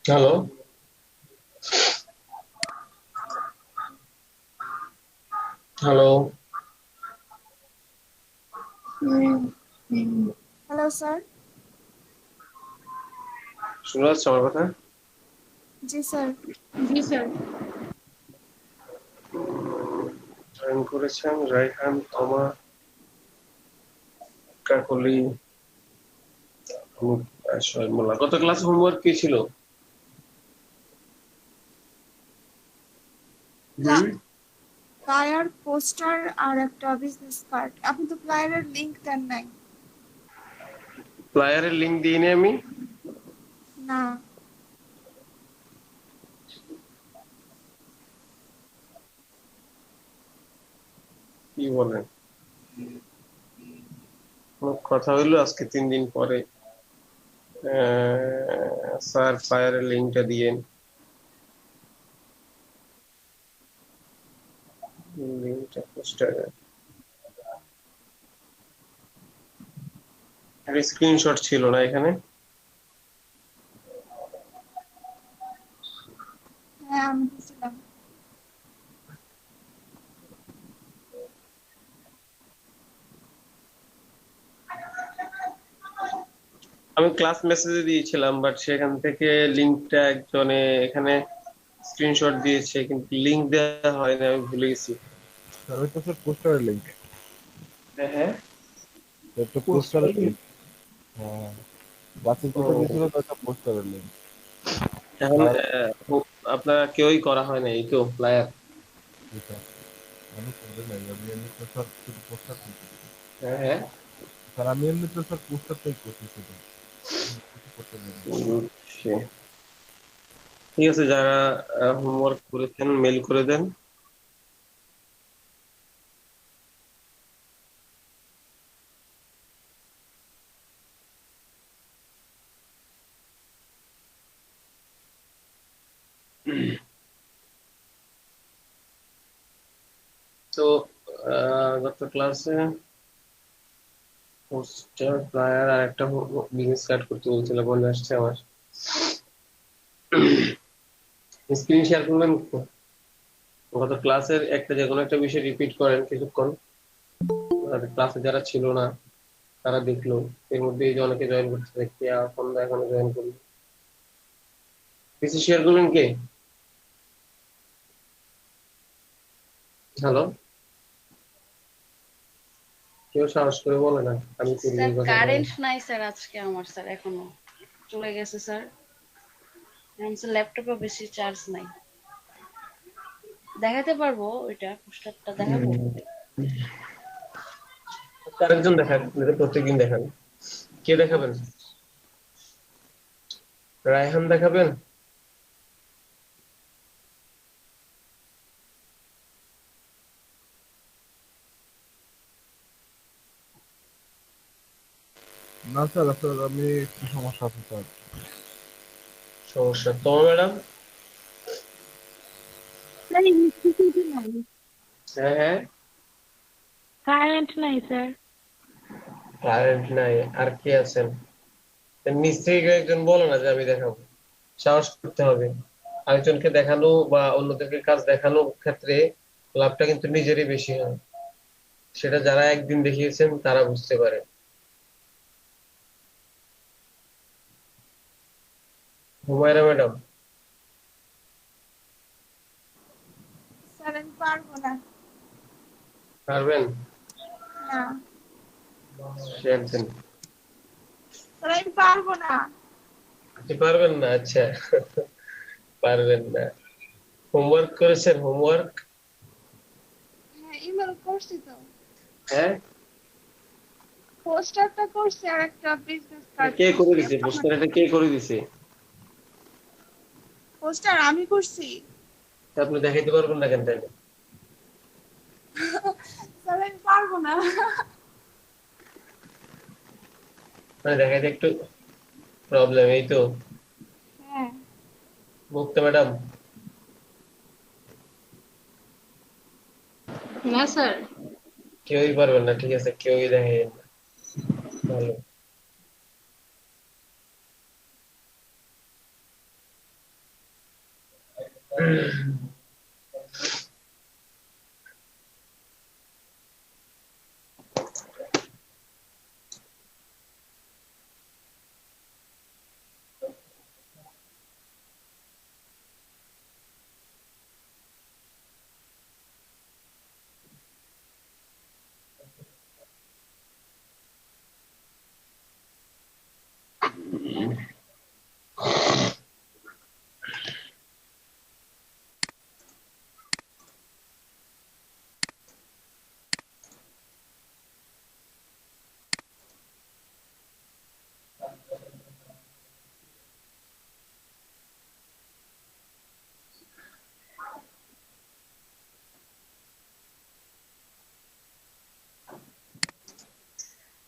Hello. Hello. Hello sir. শোনা যাচ্ছে আমার কথা? জি স্যার। জি স্যার। জয়েন করেছেন রাইহান, তমা, কাকলি, সোহেল মোল্লা। গত ক্লাস হোমওয়ার্ক কি ছিল? হুম। ফ্লায়ার, পোস্টার আর একটা বিজনেস কার্ড। আপনি তো ফ্লায়ারের লিংক দেন নাই। ফ্লায়ারের লিংক দিইনি আমি। না। কি বলেন? কথা হইলো আজকে 3 দিন পরে স্যার ফ্লায়ারের লিংকটা দিয়েন। লিংকটা পোস্টারে একটা স্ক্রিনশট ছিল না এখানে? হ্যাঁ, আমি দিয়েছিলাম। আমি ক্লাস মেসেজে দিয়েছিলাম, বাট সেখান থেকে লিংকটা একজনে এখানে স্ক্রিনশট দিয়েছে, কিন্তু লিংক দেওয়া হয়নি, আমি ভুলে গেছি। স্যার ওইটা স্যার পোস্টারের লিঙ্ক। হ্যাঁ হ্যাঁ। একটা পোস্টার পোস্টারের লিঙ্ক। হ্যাঁ, বাসের ও, যেটা দিয়েছিল ওটা পোস্টারের লিঙ্ক। এখন স্যার আপনারা কেউই করা হয় না এই তো ফ্লায়ার? এটা আমি করে নাই, আমি এমনিতে স্যার শুধু পোস্টার করছি। হ্যাঁ হ্যাঁ। স্যার আমি এমনিতে স্যার পোস্টারটাই করছি শুধু, আমি কিছু করতে পারি না। বুঝছি। ঠিক আছে, যারা হোমওয়ার্ক করেছেন মেল করে দেন। তো গত ক্লাসে পোস্টার, ফ্লায়ার আর একটা বিজনেস কার্ড করতে বলছিল, মনে আসছে আমার। স্ক্রিন শেয়ার করবেন তো? গত ক্লাসের একটা যে কোনো একটা বিষয় রিপিট করেন কিছুক্ষণ, আর ক্লাসে যারা ছিল না তারা দেখলো। এর মধ্যে এই যে অনেকে জয়েন করছে দেখি, ফোনটা এখনো জয়েন করলো। পিসি শেয়ার করলেন কে? হ্যালো, কেউ সাহস করে বলে না আমি করি স্যার এই কথা বলে। কারেন্ট নাই স্যার, আজকে আমার স্যার এখনো চলে গেছে স্যার। এখন স্যার ল্যাপটপে বেশি চার্জ নাই। দেখাতে পারবো, ওইটা পোস্টারটা দেখাবো। আরেকজন দেখান, প্রত্যেকদিন দেখান। কে দেখাবেন? রায়হান দেখাবেন? না স্যার, স্যার আমি একটু সমস্যা আছে স্যার। সমস্যা তোমার ম্যাডাম? স্যার ইলেকট্রিসিটি নাই, হ্যাঁ হ্যাঁ। কারেন্ট নাই স্যার। কারেন্ট নাই, আর কে আছেন? নিচ থেকে কেউ একজন বলো না যে আমি দেখাবো। সাহস করতে হবে। আরেকজনকে দেখানো বা অন্যদেরকে কাজ দেখানোর ক্ষেত্রে লাভটা কিন্তু নিজেরই বেশি হয়। সেটা যারা একদিন দেখিয়েছেন তারা বুঝতে পারে। হুমায়রা ম্যাডাম? স্যার আমি পারবো না। পারবেন? না শেয়ার দেন। স্যার, আমি পারবো না। আপনি পারবেন না? আচ্ছা। পারবেন না। হোমওয়ার্ক করেছেন? হোমওয়ার্ক? হ্যাঁ, ইমেল করছি তো। হ্যাঁ। পোস্টারটা করছি আর একটা বিজনেস এটা কার্ড কে করে করছি। দিছে পোস্টার? এটা কে করে দিছে? পোস্টার আমি করছি। তা আপনি দেখাইতে পারবেন না কেন তাইলে? স্যার আমি পারবো না। মানে দেখাইতে একটু প্রবলেম, এই তো। হ্যাঁ। মুক্তা ম্যাডাম? না স্যার। কেউই পারবেন না, ঠিক আছে, কেউই দেখাই না। ভালো।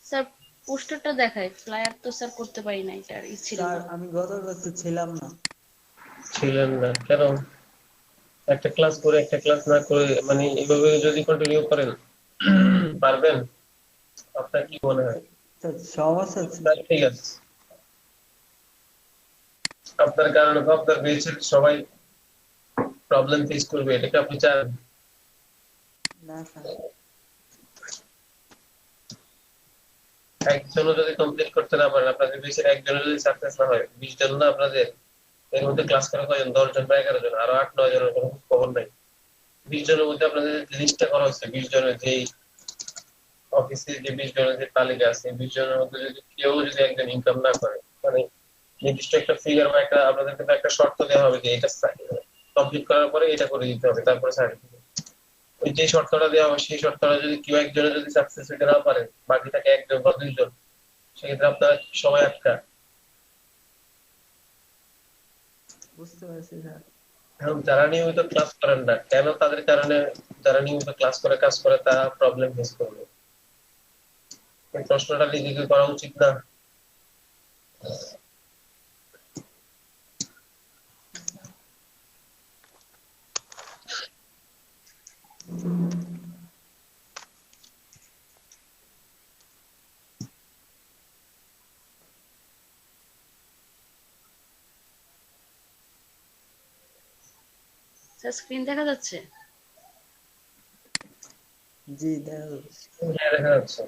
স্যার পোস্টারটা দেখায়, ফ্লায়ার তো স্যার করতে পারি না, এটার ছিল স্যার না। আমি গত ক্লাসে ছিলাম না। ছিলেন না কেন? একটা ক্লাস করে একটা ক্লাস না করে মানে এভাবে যদি কন্টিনিউ করেন পারবেন? আপনার কি মনে হয়? স্যার সমস্যা হচ্ছে। স্যার ঠিক আছে, আপনার কারণে তো আপনার বেঁচে সবাই প্রবলেম ফেস করবে, এটাকে আপনি চান? না স্যার। একজনও যদি কমপ্লিট করতে না পারেন, আপনাদের বেঁচে একজনও যদি সাকসেস না হয়, 20 জন না আপনাদের, এর মধ্যে ক্লাস করা কয়জন? 10 জন বা 11 জন, আরো 8-9 জনের কোনো খবর নাই। 20 জনের মধ্যে আপনাদের লিস্টটা করা হচ্ছে, 20 জনের যেই অফিসে যে 20 জনের যে তালিকা আছে, 20 জনের মধ্যে যদি কেউ যদি একজন ইনকাম না করে, মানে নির্দিষ্ট একটা ফিগার বা একটা আপনাদেরকে তো একটা শর্ত দেওয়া হবে যে এটা কমপ্লিট করার পরে এটা করে দিতে হবে, তারপরে সার্টিফিকেট। ওই যে শর্তটা দেওয়া হবে, সেই শর্তটা যদি কেউ একজনে যদি সাকসেস হতে না পারে, বাকি থাকে 1 জন বা 2 জন, সেক্ষেত্রে আপনার সময় আটকা। বুঝতে পারছি স্যার। এখন যারা নিয়মিত ক্লাস করেন না, কেন তাদের কারণে যারা নিয়মিত ক্লাস করে কাজ করে তারা প্রবলেম ফেস করবে? এই প্রশ্নটা নিজেকে করা উচিত না? স্যার স্ক্রিন দেখা যাচ্ছে? জি দেখা যাচ্ছে। হ্যাঁ, দেখা যাচ্ছে।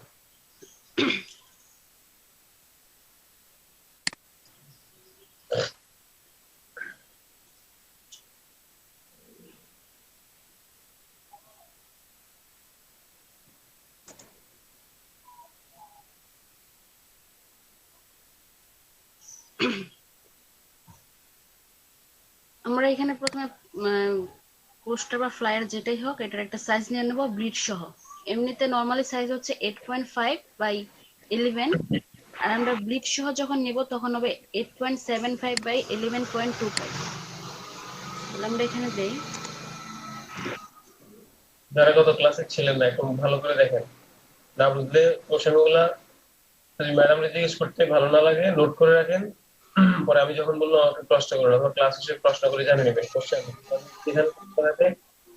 আমরা এখানে প্রথমে পোস্টার বা ফ্লায়ার যেটাই হোক, এটার একটা সাইজ নিয়ে নেব ব্লিড সহ। এমনিতে নর্মালি সাইজ হচ্ছে 8.5 বাই 11, আর আমরা ব্লিড সহ যখন নেব তখন হবে 8.75 বাই 11.25। তাহলে আমরা এখানে দেই। যারা গত ক্লাসে ছিলেন না, এখন ভালো করে দেখেন। না বুঝলে কোশ্চেনগুলা যদি ম্যাডামরে জিজ্ঞেস করতে ভালো না লাগে, নোট করে রাখেন। পরে আমি যখন বললাম আমাকে প্রশ্ন করুন, অথবা ক্লাস শেষে প্রশ্ন করে জানিয়ে নেবেন কোশ্চেন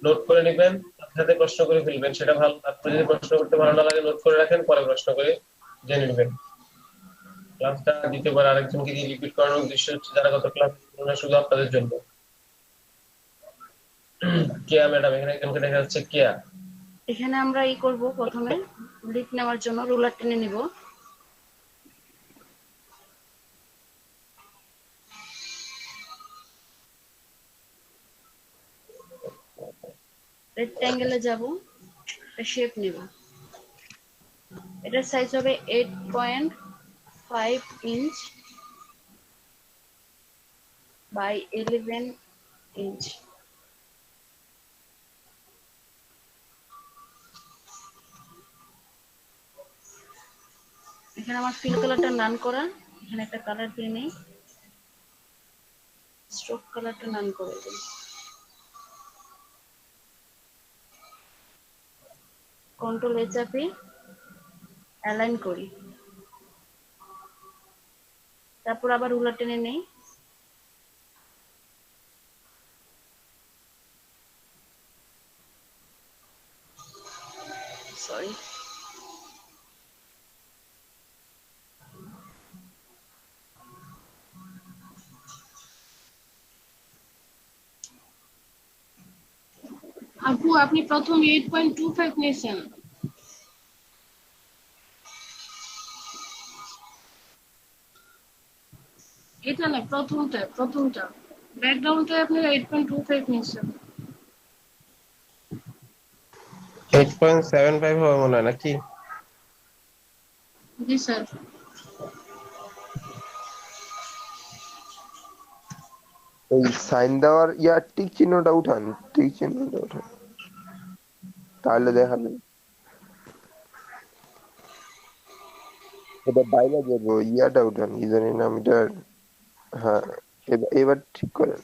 নোট করে নেবেন, সাথে সাথে প্রশ্ন করে ফেলবেন, সেটা ভালো। আপনি যদি প্রশ্ন করতে ভালো না লাগে, নোট করে রাখেন, পরে প্রশ্ন করে জেনে নেবেন। ক্লাসটা দ্বিতীয়বার আরেকজনকে দিয়ে রিপিট করানোর উদ্দেশ্য হচ্ছে যারা গত ক্লাস না, শুধু আপনাদের জন্য। কেয়া ম্যাডাম, এখানে একজনকে দেখা যাচ্ছে, কেয়া। এখানে আমরা করব প্রথমে ব্লিড নেওয়ার জন্য রুলার টেনে নিব। রেক্ট্যাঙ্গেলে যাব, একটা শেপ নিব। এটার সাইজ হবে 8.5 ইঞ্চ বাই 11 ইঞ্চ। এখানে আমার ফিল কালারটা নান করা, এখানে একটা কালার দিয়ে নেই, স্ট্রোক কালারটা নান করে দিই। কন্ট্রোল এ চাপে অ্যালাইন করি, তারপর আবার রুলার টেনে নেই। সরি, আপু আপনি প্রথম 8.25 নিয়েছেন। এটা না, প্রথমটা ব্যাকগ্রাউন্ডে আপনারা 8.25 নিয়েছেন। 8.75 হবে মনে হয় নাকি? জি স্যার। এই সাইন দেওয়ার টিক চিহ্নটা উঠান, টিক চিহ্নটা উঠান, তাহলে দেখাবে। এটা বাইরে যাবো, উঠান, কি জানি নাম এটা। হ্যাঁ, এবার ঠিক করেন।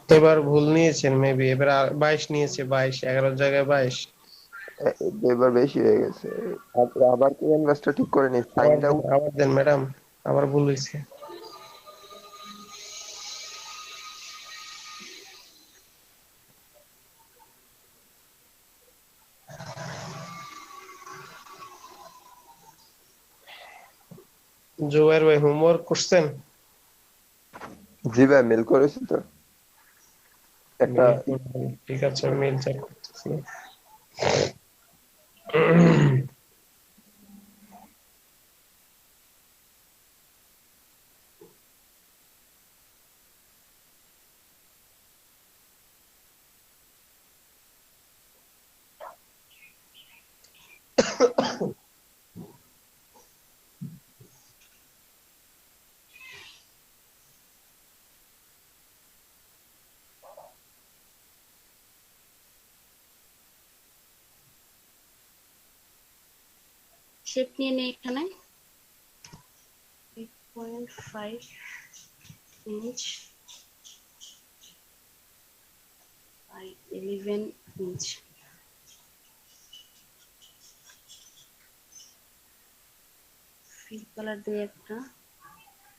এবার ভুল নিয়েছেন মেবি, এবার 22 নিয়েছে, 22, 11 জায়গায় 22। এবার বেশি হয়ে গেছে। আবার ক্যানভাসটা ঠিক করে নিন, সাইনটা আবার দেন ম্যাডাম, আবার ভুল হয়েছে। জুবাইর ভাই হোমওয়ার্ক করছেন? জি ভাই, মেল করেছি তো একটা। মেল করবেন, ঠিক আছে, মেল চেক করতেছি। শেপ নিয়ে নেই এখানে 8.5 inch by 11 inch. Fill colour দিয়ে একটা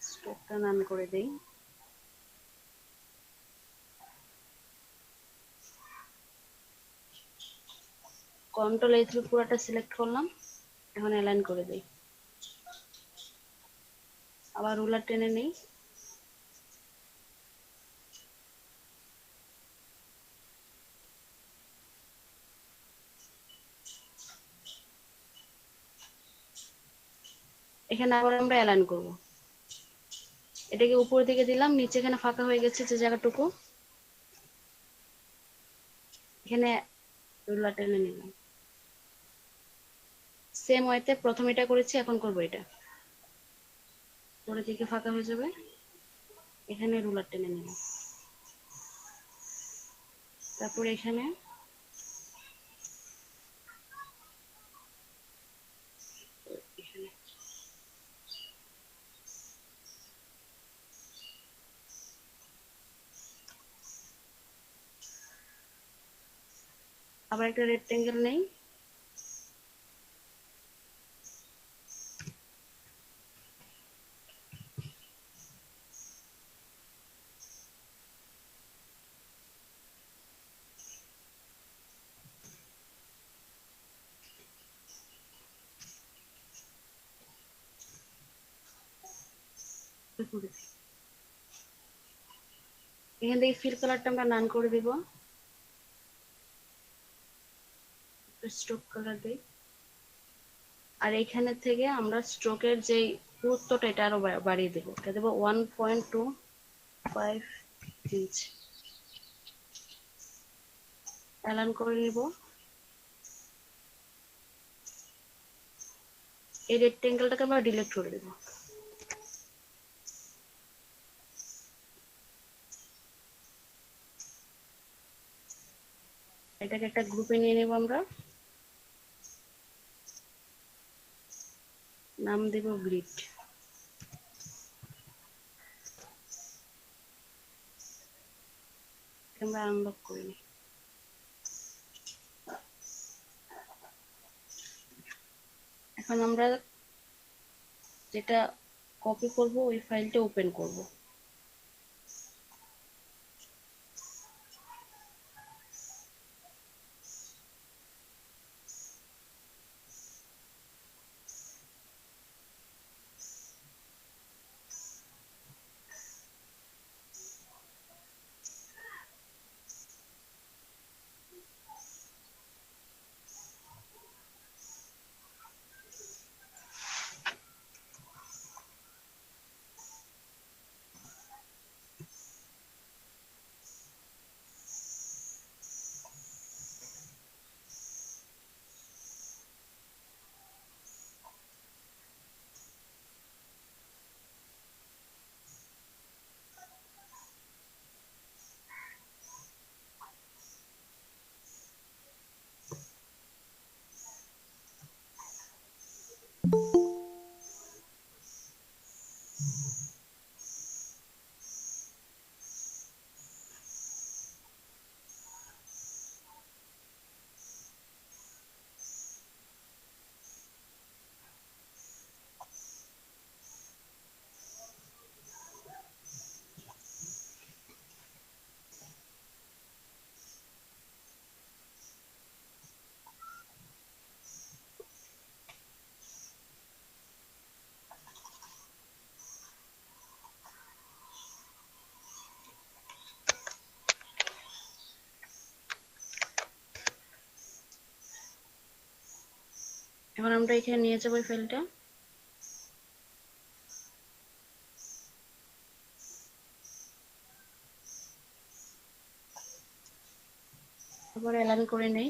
স্ট্রোকটা নান করে দেই। কন্ট্রোল A থ্রু পুরোটা সিলেক্ট করলাম, এখন অ্যালাইন করে দেই। আবার রুলার টেনে নেই। এখানে আবার আমরা অ্যালাইন করব। এটাকে উপরের দিকে দিলাম, নিচে এখানে ফাঁকা হয়ে গেছে যে জায়গাটুকু, এখানে রুলার টেনে নিলাম। সেম ওয়েতে প্রথম এটা করেছি, এখন করব এটা। উপরের দিকে ফাঁকা হয়ে যাবে, এখানে রুলার টেনে নিলাম। তারপরে এখানে এখানে আবার একটা রেক্টেঙ্গেল নেই, এখান থেকে ফিল কালারটা আমরা নান করে দিব, স্ট্রোক কালার দিই। আর এখানে থেকে আমরা স্ট্রোকের যে পুরুত্বটা এটা আরো বাড়িয়ে দেবো, এটা দেবো 1.25 ইঞ্চ। অ্যালাইন করে নিব। এই রেক্টেঙ্গেলটাকে আমরা ডিলিট করে দেবো। এটাকে একটা গ্রুপে নিয়ে নেব আমরা, নাম দেব গ্রিড। আমরা আনলক করে নিই। এখন আমরা যেটা কপি করব ওই ফাইলটা ওপেন করব। এখন আমরা এখানে নিয়ে যাবো এই ফাইলটা। আবার অ্যালাইন করে নেই।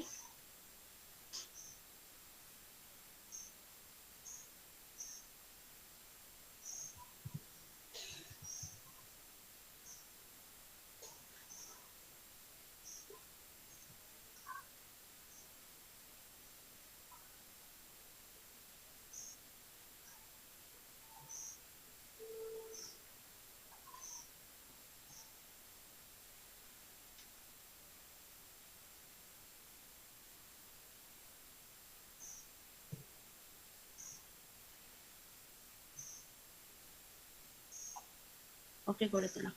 ওকে করে দিলাম।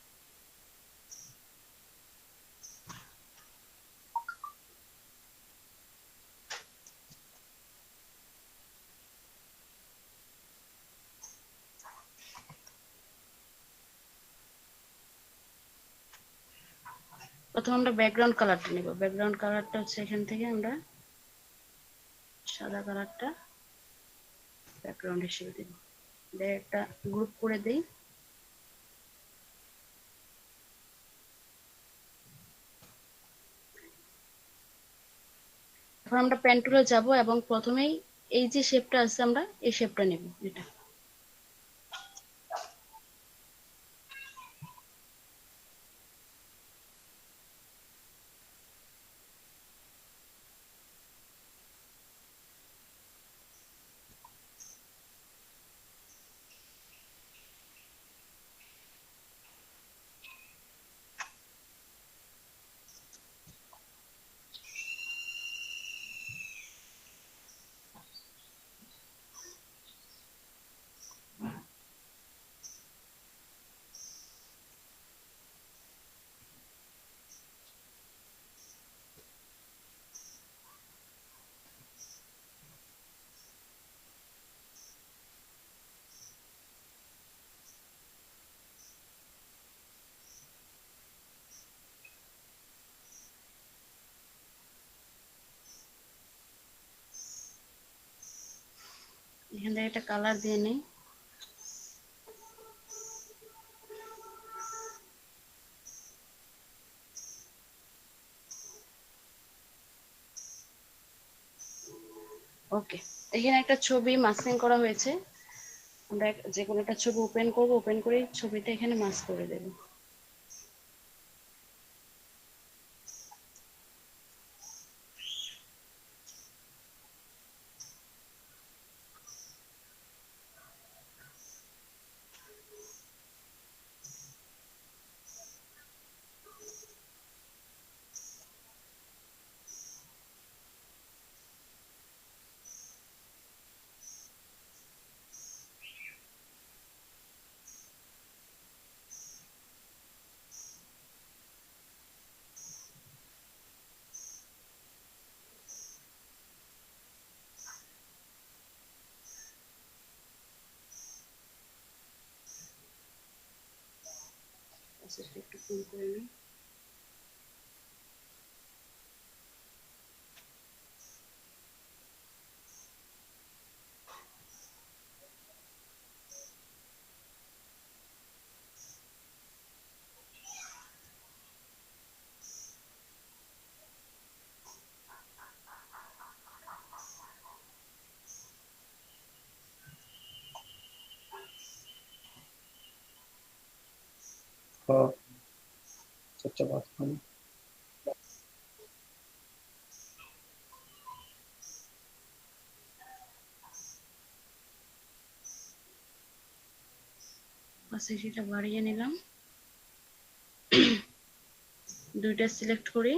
প্রথমে আমরা ব্যাকগ্রাউন্ড কালারটা নিব। ব্যাকগ্রাউন্ড কালারটা হচ্ছে এখান থেকে আমরা সাদা কালারটা ব্যাকগ্রাউন্ড হিসেবে দিব। একটা গ্রুপ করে দেই। এখন আমরা পেন টুলে যাব এবং প্রথমেই এই যে শেপটা আছে আমরা এই শেপটা নেব। এটা এখান থেকে একটা কালার দিয়ে নেই। ওকে, এখানে একটা ছবি মাস্কিং করা হয়েছে। আমরা যে কোনো একটা ছবি ওপেন করব, ওপেন করে ছবিটা এখানে মাস্ক করে দেব। একটু ফুল করে নিই। अच्छा बात करूं। অপাসিটিটা বাড়িয়ে নিলাম, দুইটা সিলেক্ট করি,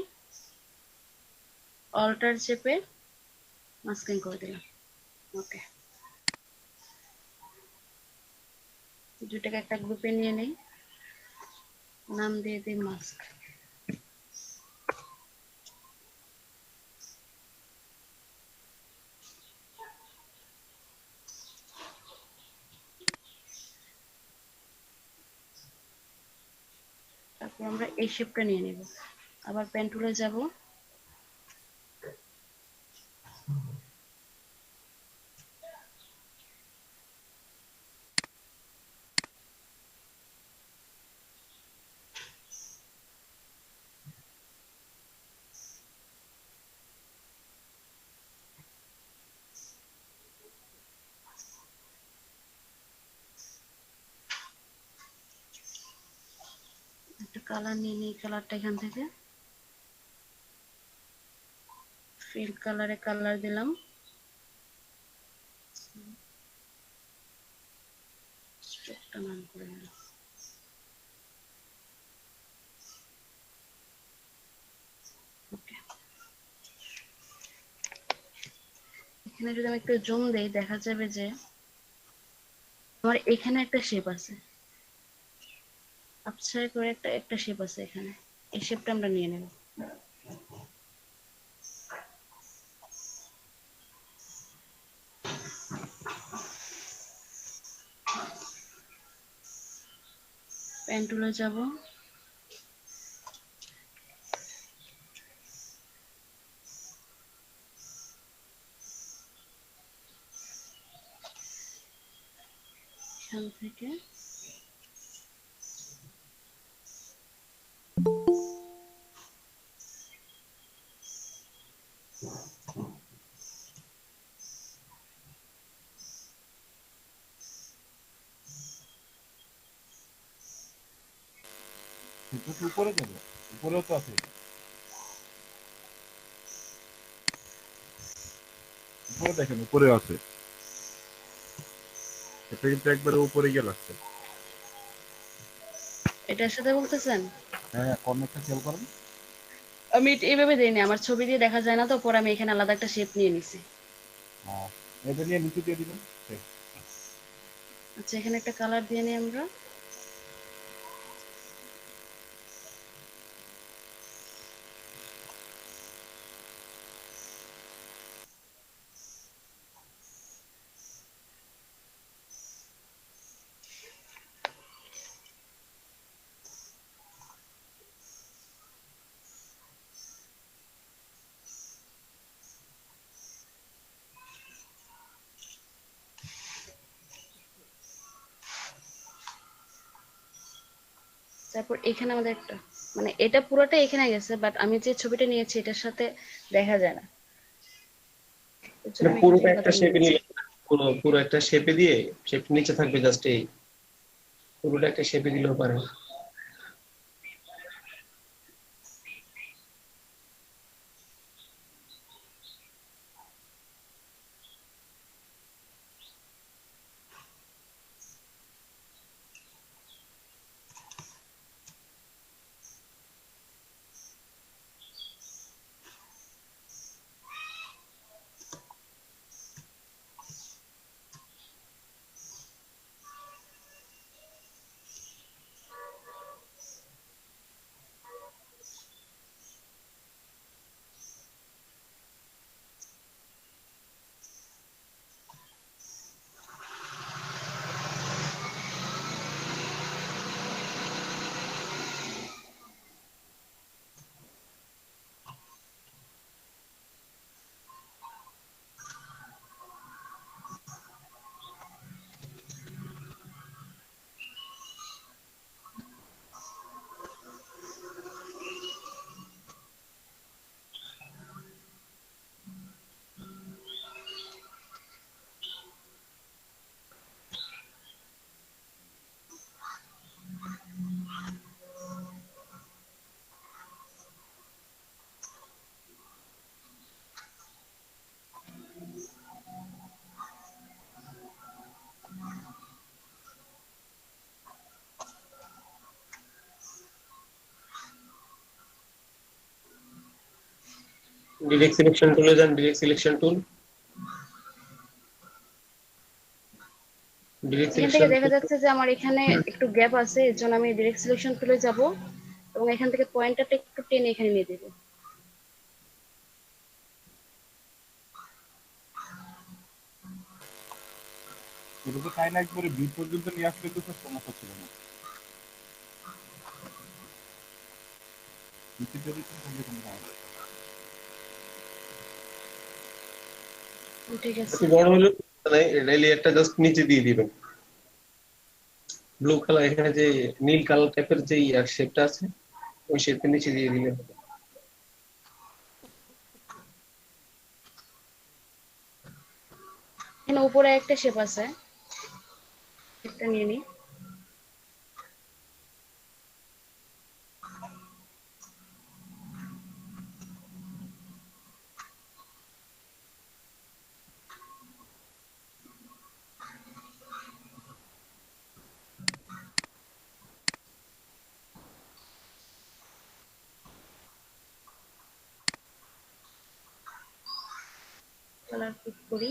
অল্টার চেপে মাস্কিং করে দিলাম। ওকে, দুইটাকে একটা গ্রুপে নিয়ে নেই, নাম দিয়ে দিই মাস্ক। তারপর আমরা এই শেপটা নিয়ে নেব, আবার পেন টুলে যাব, একটা কালার নিয়ে নিই, কালারটা এখান থেকে ফিল কালারে কালার দিলাম, স্ট্রোকটা নাম করে নিলাম। ওকে, এখানে যদি আমি একটু জুম দেই দেখা যাবে যে আমার এখানে একটা শেপ আছে, আপসাইড করে একটা শেপ আছে এখানে, এই শেপটা আমরা নিয়ে নেব। পেন টুলে যাব, এখান থেকে সেটা তো উপরে যাবে, উপরেও তো আছে, উপরে দেখেন উপরে আছে, এটা কিন্তু একবারে উপরে গিয়ে লাগছে। এটার সাথে বলতেছেন? হ্যাঁ, কর্নারটা খেয়াল করেন। আমি এইভাবে দিইনি, আমার ছবি দিয়ে দেখা যায় না তো, পরে আমি এখানে আলাদা একটা শেপ নিয়ে নিছি। এটা নিয়ে নিচে দিয়ে দিবেন। আচ্ছা, এখানে একটা কালার দিয়ে নিই আমরা, তারপর এখানে আমাদের একটা, মানে এটা পুরোটা এখানে গেছে, বাট আমি যে ছবিটা নিয়েছি এটার সাথে দেখা যায় না, এর জন্য মানে আমি এখান পুরোটা থেকে একটা বাতিল শেপে নিয়েছি। নিলে, পুরো একটা শেপে দিয়ে শেপ নিচে থাকবে জাস্ট, এই পুরোটা একটা শেপে দিলেও পারে। ডিরেক্ট সিলেকশন টুলে যান, ডিরেক্ট সিলেকশন টুল, ডিরেক্ট এখান থেকে সিলেকশন দেখা যাচ্ছে যে আমার এখানে একটু গ্যাপ আছে, এর জন্য আমি ডিরেক্ট সিলেকশন টুলে যাব এবং এখান থেকে পয়েন্টারটা একটু টেনে এখানে নিয়ে দেবো। এটা তো তাই না, একবারে বি পর্যন্ত নিয়ে আসলে তো স্যার সমস্যা ছিল না। নিচের দিকে তো কোনো কোনো হয় না। ঠিক আছে। একটু বড় হলে নাই, এটা লেয়ারটা জাস্ট নিচে দিয়ে দিবেন। ব্লু কালার এখানে যে নীল কালার টাইপের যে ইয়ার শেপটা আছে ওই শেপটা নিচে দিয়ে দিলেন। এখানে উপরে একটা শেপ আছে, একটা নিয়ে নিই। কালার পিক করি।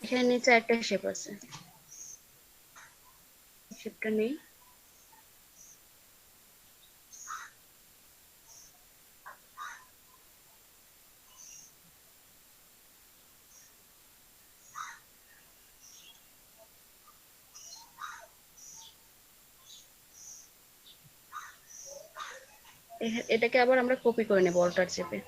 এখানে নিচে একটা শেপ আছে, শেপটা নেই। এটাকে আবার আমরা কপি করে নেব অল্টার চেপে।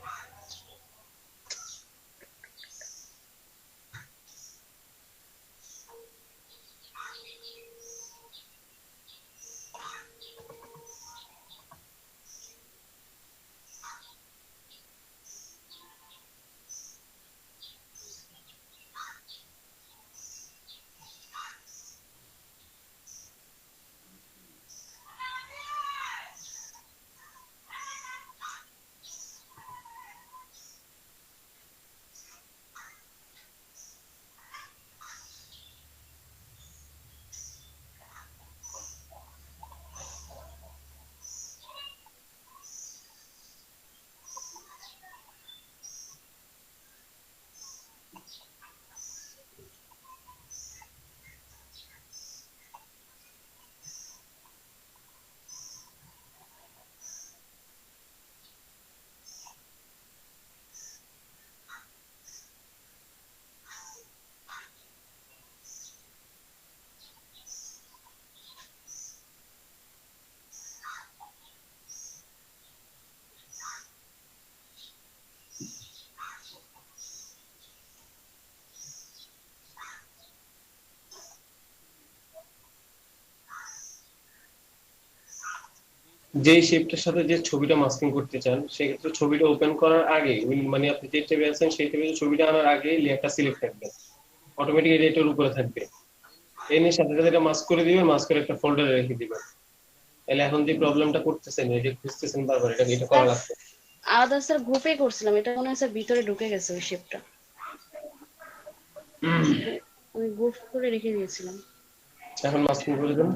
যে শেপটার সাথে যে ছবিটা মাস্কিং করতে চান সেক্ষেত্রে ছবিটা ওপেন করার আগে মানে আপনি যে ট্যাবে আছেন সেই ট্যাবে ছবিটা আনার আগে লেয়ারটা সিলেক্ট থাকবে, অটোমেটিক্যালি এটার উপরে থাকবে। এনে সাথে সাথে এটা মাস্ক করে দিবেন, মাস্ক করে একটা ফোল্ডারে রেখে দিবেন। তাহলে এখন যে প্রবলেমটা করতেছেন এটা খুঁজতেছেন বারবার, এটা করা লাগবে। আলাদা স্যার গ্রুপে করছিলাম, এটা মনে হয় স্যার ভিতরে ঢুকে গেছে ওই শেপটা, আমি গ্রুপ করে রেখে দিয়েছিলাম। এখন মাস্কিং করে দেন।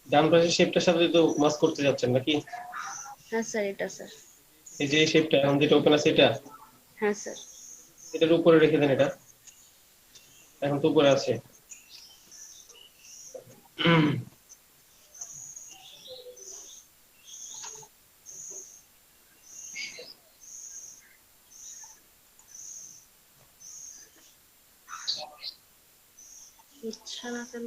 ডান পাশের শেপটার সাথে তো মাস্ক করতে যাচ্ছেন নাকি? হ্যাঁ স্যার, এটা স্যার। এই যে শেপটা এখন যেটা ওপেন আছে এটা, হ্যাঁ স্যার। এটার উপরে রেখে দেন। এটা এখন তো উপরে আছে। ইচ্ছা না কেন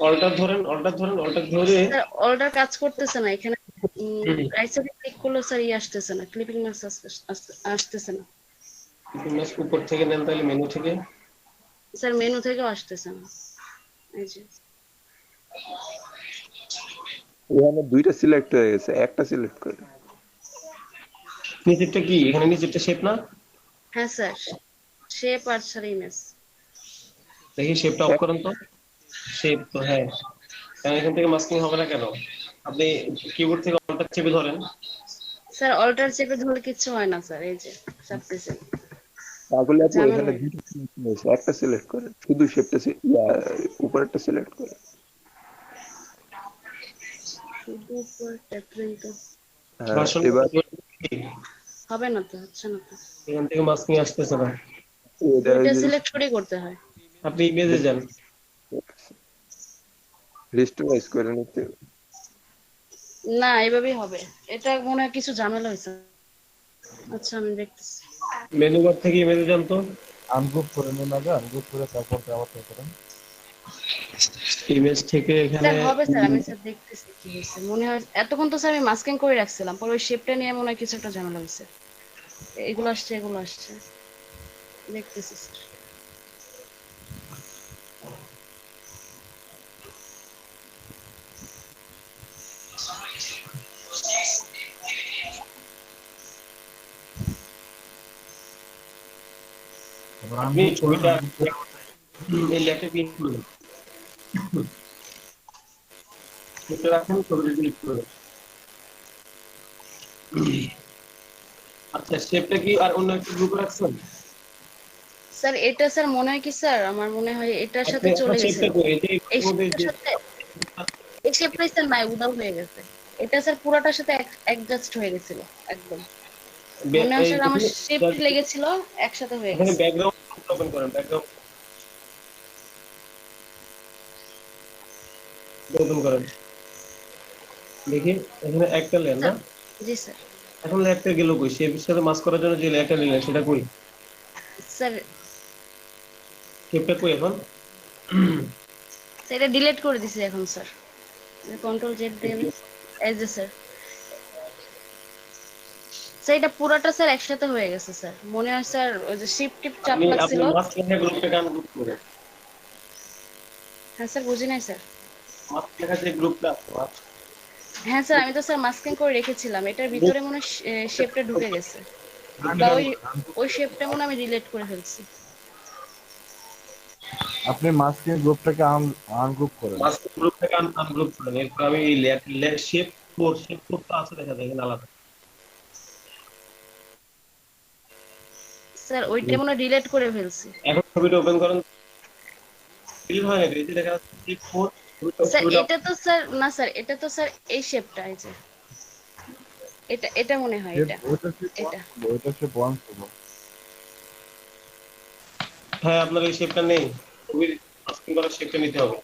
অল্টার ধরেন, অল্টার ধরেন, অল্টার ধরে স্যার অর্ডার কাজ করতেছে না এখানে। রাইট সাইডে ক্লিক করলে স্যার আসতেছে না, ক্লিপিং মার্কস আসতেছে না। ইমেজ উপর থেকে নেন তাহলে মেনু থেকে। স্যার মেনু থেকেও আসতেছে না। এই যে এখানে দুইটা সিলেক্ট হয়ে গেছে, একটা সিলেক্ট করে। নিচেরটা কি? এখানে নিচেরটা শেপ না? হ্যাঁ স্যার, শেপ আর স্যার ইমেজ। দেখি শেপটা অফ করেন তো। শেপ তো হ্যাঁ, কারণ এখান থেকে মাস্কিং হবে না কেন? আপনি কিবোর্ড থেকে অল্টার চেপে ধরেন। স্যার অল্টার চেপে ধরে কিচ্ছু হয় না স্যার, এই যে চাপতেছে। তাহলে আপু ঝামেলা এখানে হয়ে দুইটা select হয়েছে, একটা সিলেক্ট করে, শুধু শেপটা উপরেরটা সিলেক্ট করে। শুধু উপর ট্যাপিং তো হ্যাঁ ভার্সন এবার হবে না তো, হচ্ছে না তো। এখান থেকে মাস্কিং আসতেছে না। এটা দুইটা সিলেক্ট করেই করতে হয়। আপনি ইমেজে যান। রেস্টোরাইজ করে নিতে হবে। না এভাবেই হবে, এটা মনে হয় কিছু ঝামেলা হয়েছে। আচ্ছা আমি দেখতেছি। মেনু বার থেকে ইমেজে যান তো। আনগ্রুপ করে নিন আগে, আনগ্রুপ করে তারপর আবার ট্রাই করেন। ইমেজ থেকে এখানে স্যার হবে স্যার, আমি স্যার দেখতেছি কি হয়েছে। মনে হয় এতক্ষণ তো স্যার আমি মাস্কিং করে রাখছিলাম, পরে ওই শেপটা নিয়ে মনে হয় কিছু একটা ঝামেলা হয়েছে। এগুলো আসছে, এগুলো আসছে, দেখতেছি স্যার। তারপর আপনি আনগ্রুপ করেন, ছবিটা আনগ্রুপ করে এই লেফটে ক্লিক করুন। এটা রাখেন, ছবিটা ক্লিক করুন। আচ্ছা শেপটা কি আর অন্য একটা গ্রুপ রাখছেন? স্যার এটা স্যার মনে হয় কি স্যার, আমার মনে হয় এটার সাথে আপনি চলে শেপটা গেছিল। করে এই যে এই এর মধ্যে শেপটার যে সাথে, এই শেপটাই স্যার নাই, উধাও হয়ে গেছে। এটা স্যার পুরাটার সাথে অ্যাডজাস্ট হয়ে গেছিল একদম। মনে হয় এই স্যার আমার শেপটি লেগেছিল, একসাথে হয়ে এখানে গেছে। ব্যাকগ্রাউন্ড ওপেন করেন, ব্যাকগ্রাউন্ড ওপেন করেন। দেখি এখানে একটা লেয়ার না, স্যার জি স্যার। এখন লেয়ারটা গেল কই? শেপের সাথে মাস্ক করার জন্য যে লেয়ারটা নিলেন সেটা কই? স্যার শেপটা কই এখন? এটা ডিলিট করে দিছি এখন স্যার, কন্ট্রোল জেড দিয়ে। এই যে স্যার, স্যার এটা পুরাটা স্যার একসাথে হয়ে গেছে স্যার। মনে হয় স্যার ওই যে শিফট টিপ চাপ আপনি লাগছিল। আপনি মাস্ক লেখা গ্রুপটাকে আনগ্রুপ করেন। হ্যাঁ স্যার বুঝি নাই স্যার। মাস্ক লেখা যে গ্রুপটা আছে, হ্যাঁ স্যার আমি তো স্যার মাস্কিং করে রেখেছিলাম, এটার ভিতরে মনে হয় শেপটা ঢুকে গেছে, বা ওই ওই শেপটা মনে হয় আমি ডিলিট করে ফেলছি। আপনি মাস্কিং গ্রুপটাকে আনগ্রুপ করেন। মাস্ক গ্রুপটাকে আনগ্রুপ করেন। এরপর আমি এই লেয়ার শেপ কোডটা আছে দেখা যায় এখানে আলাদা। স্যার ওইটা মনে হয় ডিলিট করে ফেলছি। এখন ছবিটা ওপেন করেন। ফিল হয় না, এই যে দেখা যাচ্ছে শেপ কোড। স্যার এটা তো স্যার না স্যার, এটা তো স্যার এই শেপটা, এই যে এটা, এটা মনে হয় এটা, ওইটা সে এটা। ওইটা সে বন্ধ করবো। হ্যাঁ আপনার এই শেপটা নেই, ছবির মাস্কিং করার শেপটা নিতে হবে।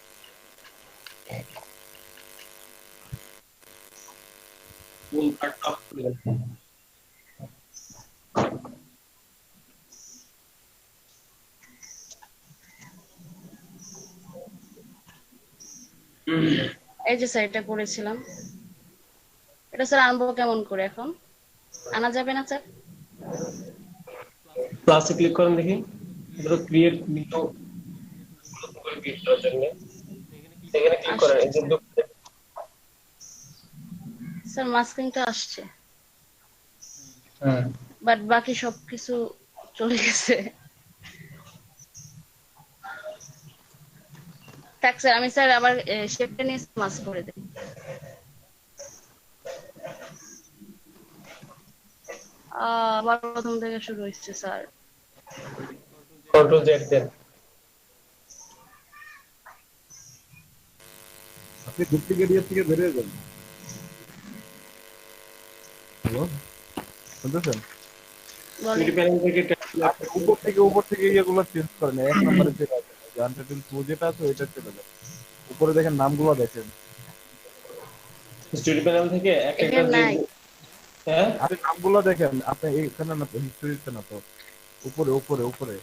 ফুল কাট অফ করে দেন। এই যে স্যার এটা করেছিলাম। এটা স্যার আনবো কেমন করে এখন? আনা যাবে না স্যার? প্লাসে ক্লিক করেন দেখি। এটা ক্রিয়েট নিউ করে ক্লিক করার জন্য এখানে ক্লিক করেন। এই আসছে যে স্যার, স্যার মাস্কিংটা আসছে, হ্যাঁ বাট বাকি সবকিছু চলে গেছে। থাক স্যার, আমি স্যার আবার শেপটা নিয়ে মাস্ক করে দিই। আবার প্রথম থেকে শুরু হচ্ছে স্যার। কন্ট্রোল জেড দেন। আপনি ডুপ্লিকেট ইয়ে থেকে বেরিয়ে যান। হ্যালো, শুনতেছেন? বলেন। প্যানেল থেকে আপনি উপর থেকে ইয়েগুলো চেঞ্জ করেন। এক নম্বরে চলে আসেন, আনটাইটেল 2 যেটা আছে ওইটা চলে যান। উপরে দেখেন নামগুলো দেখেন। স্টুডিও প্যানেল থেকে এক একটা এখানে যে নাই। আপনি নামগুলো দেখেন, আপনি এখানে না তো, হিস্ট্রিতে না তো, উপরে উপরে উপরে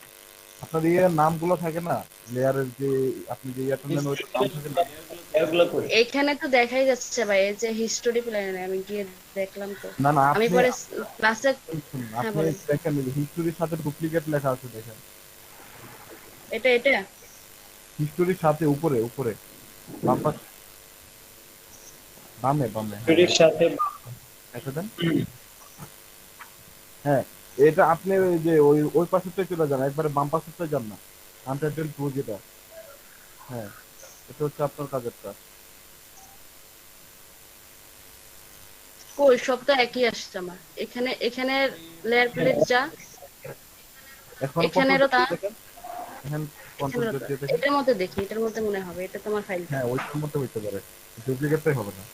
আপনার নামগুলো থাকে না, লেয়ারের যে আপনি যে ইয়াটা নেন ওইটার নাম থাকে না? এগুলো কই? এইখানে তো দেখাই যাচ্ছে ভাই, এই যে হিস্টোরি প্ল্যানে আমি গিয়ে দেখলাম তো। না না, আমি আপনি পরে ক্লাসে, শুনুন, হ্যাঁ আপনি বলেন। দেখেন হিস্টোরির সাথে ডুপ্লিকেট লেখা আছে, দেখেন এটা হিস্টোরির সাথে উপরে উপরে বাম পাশে, বামে বামে, হ্যাঁ এর সাথে এটা দেন। হ্যাঁ, এটা আপনি ওই যে ওই ওই পাশেতে চলে যান, একবারে বাম পাশেতে যান না, আনটাইটেল টু যেটা, হ্যাঁ এটা হচ্ছে আপনার কাজের কাজ। কই, সব তো একই আসছে আমার। এখানে লেয়ার প্লেট যা, এখন কন্ট্রোল এখানেরও তা, দিয়ে দেখেন, এখন কন্ট্রোল এখানেরও তা। দিয়ে দেখেন। এটার মধ্যে দেখি, এটার মধ্যে মনে হবে এটা তোমার ফাইলটা। হ্যাঁ ওইটার মধ্যে হইতে পারে, ডুপ্লিকেটটাই হবে না।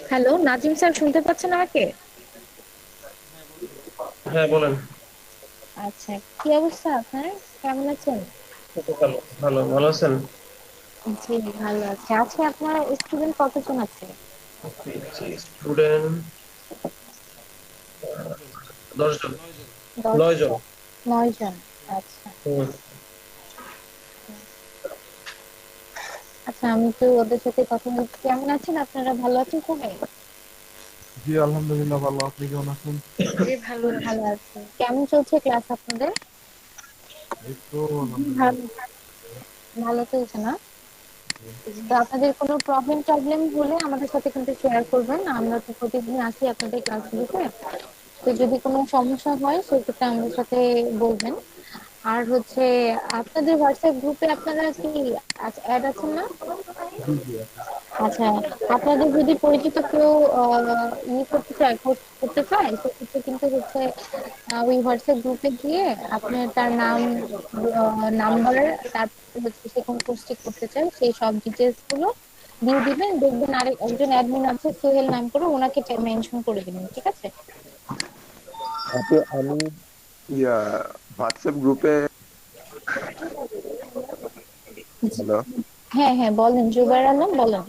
হ্যালো, নাজিম স্যার শুনতে পাচ্ছেন আমাকে? হ্যাঁ বলেন। আচ্ছা, কি অবস্থা আপনার? কেমন আছেন? ভালো ভালো ভালো আছেন? জি, ভালো আছে। আচ্ছা, আপনার স্টুডেন্ট কতজন আছে? স্টুডেন্ট 10 জন। 10 9 জন। জন, 9 জন। আচ্ছা। হুম। আচ্ছা, আমি তো ওদের সাথে কথা বলছি। কেমন আছেন আপনারা? ভালো আছেন সবাই? জি আলহামদুলিল্লাহ ভালো, আপনি কেমন আছেন? জি ভালো আছি। ভালো আছি। কেমন চলছে ক্লাস আপনাদের? এই তো আলহামদুলিল্লাহ। ভালো, ভালো চলছে না? তো আপনাদের কোনো প্রবলেম হলে আমাদের সাথে কিন্তু শেয়ার করবেন। আমরা তো প্রতিদিন আসি আপনাদের ক্লাসগুলোতে। তো যদি কোনো সমস্যা হয় সেক্ষেত্রে আমাদের সাথে বলবেন। আর হচ্ছে, আপনাদের হোয়াটসঅ্যাপ গ্রুপে আপনারা কি অ্যাড আছেন না? জি জি আছে। আচ্ছা, আপনাদের যদি পরিচিত কেউ করতে চায় সেক্ষেত্রে কিন্তু হচ্ছে ওই হোয়াটসঅ্যাপ গ্রুপে গিয়ে আপনি তার নাম, নাম্বার, তারপর হচ্ছে সে কোন কোর্সটি করতে চায় সেই সব ডিটেলস গুলো দিয়ে দিবেন। দেখবেন আরেক একজন অ্যাডমিন আছে সোহেল নাম করে, ওনাকে মেনশন করে দিবেন, ঠিক আছে? আমি ইয়া হোয়াটসঅ্যাপ গ্রুপে, হ্যালো, হ্যাঁ হ্যাঁ, বলেন জুবাইর আলম, বলেন।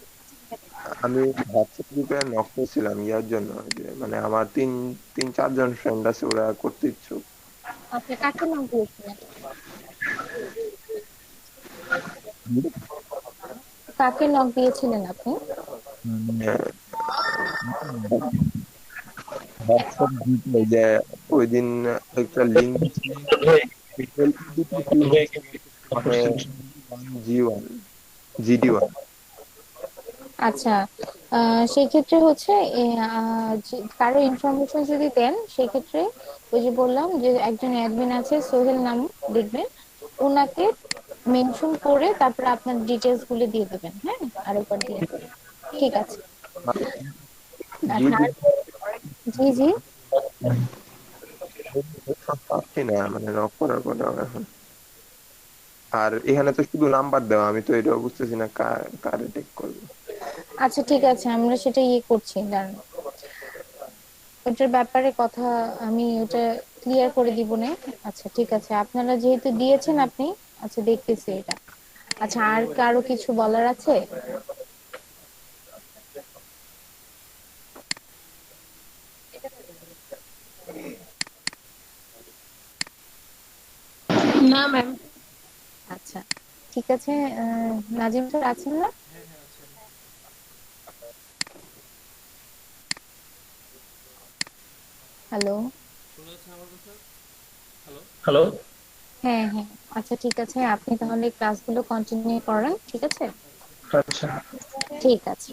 আমি হোয়াটসঅ্যাপ গ্রুপে নক করছিলাম ইয়ার জন্য, যে মানে আমার তিন চারজন ফ্রেন্ড আছে, ওরা করতে ইচ্ছুক। আপনি কাকে নাম দিয়েছিলেন? কাকে নক দিয়েছিলেন আপনি? হোয়াটসঅ্যাপ গ্রুপে যে ওই দিন একটা লিঙ্ক G1 GD1। আচ্ছা, সেই ক্ষেত্রে হচ্ছে কারো ইনফরমেশন যদি দেন সেক্ষেত্রে ওই যে বললাম যে একজন অ্যাডমিন আছে সোহেল নাম, দেখবেন ওনাকে মেনশন করে তারপরে আপনার ডিটেলস গুলো দিয়ে দেবেন, হ্যাঁ, আরেকবার দিয়ে দেবেন। ঠিক আছে। আচ্ছা, জিডি জি জি। পাচ্ছি না, মানে নক করার পর এখন। আর এখানে তো শুধু নাম্বার দেওয়া, আমি তো এটাও বুঝতেছি না কারে টেক করবো। আচ্ছা ঠিক আছে, আমরা সেটা করছি, দাঁড়ান। ওটার ব্যাপারে কথা আমি ওটা ক্লিয়ার করে দিব না। আচ্ছা ঠিক আছে, আপনারা যেহেতু দিয়েছেন আপনি, আচ্ছা দেখতেছি এটা। আচ্ছা, আর কারো কিছু বলার আছে? না ম্যাম। আচ্ছা ঠিক আছে, নাজিম স্যার আছেন না? হ্যালো। হ্যালো। হ্যাঁ হ্যাঁ, আচ্ছা ঠিক আছে, আপনি তাহলে ক্লাসগুলো কন্টিনিউ করেন, ঠিক আছে? আচ্ছা, ঠিক আছে।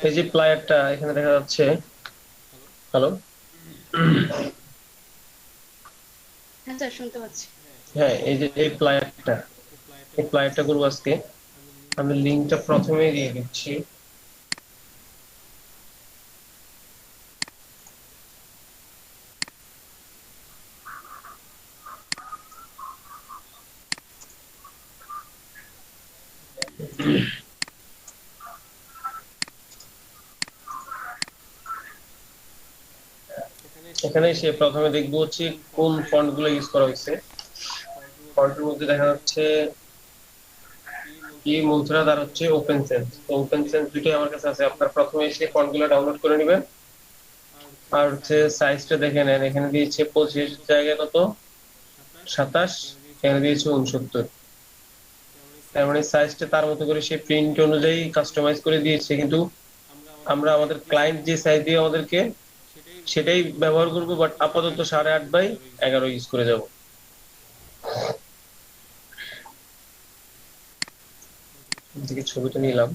এই যে প্লায়ারটা এখানে দেখা যাচ্ছে। হ্যালো। হ্যাঁ স্যার, শুনতে পাচ্ছি। হ্যাঁ, এই যে এই প্লায়ারটা করবো আজকে। আমি লিঙ্কটা প্রথমেই দিয়ে দিচ্ছি। এখানে সে প্রথমে দেখবো হচ্ছে কোন ফন্ট গুলো ইউজ করা হয়েছে। ফন্টের মধ্যে দেখা যাচ্ছে কি মুদ্রাদ আর হচ্ছে ওপেন সেন্স। তো ওপেন সেন্স দুটোই আমার কাছে আছে। আপনার প্রথমে এসে ফন্ট গুলো ডাউনলোড করে নেবেন, আর হচ্ছে সাইজটা দেখে নেন। এখানে দিয়েছে 25 জায়গায় কত 27, এখানে দিয়েছে 69। তার মানে সাইজটা তার মতো করে সে প্রিন্ট অনুযায়ী কাস্টমাইজ করে দিয়েছে, কিন্তু আমরা আমাদের ক্লায়েন্ট যে সাইজ দিয়ে আমাদেরকে সেটাই ব্যবহার করবো। বাট আপাতত 8.5/11 ইউজ করে যাব। এদিকে ছবিটা নিলাম।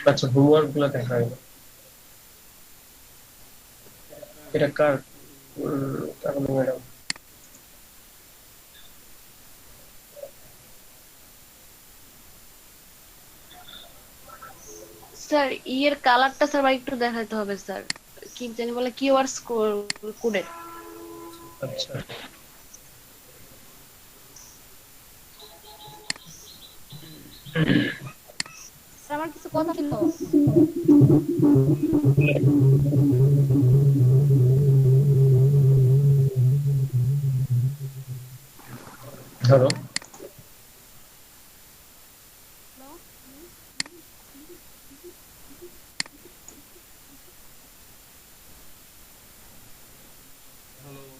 আচ্ছা, হোমওয়ার্ক গুলো দেখা হয় না। এটা কার? ম্যাডাম। স্যার ইয়ের কালারটা স্যার ভাই একটু দেখাইতে হবে স্যার, কি জানি বলে কিওয়ার্ডস কোডের। আচ্ছা, স্যার আমার কিছু কথা ছিল। ধরো।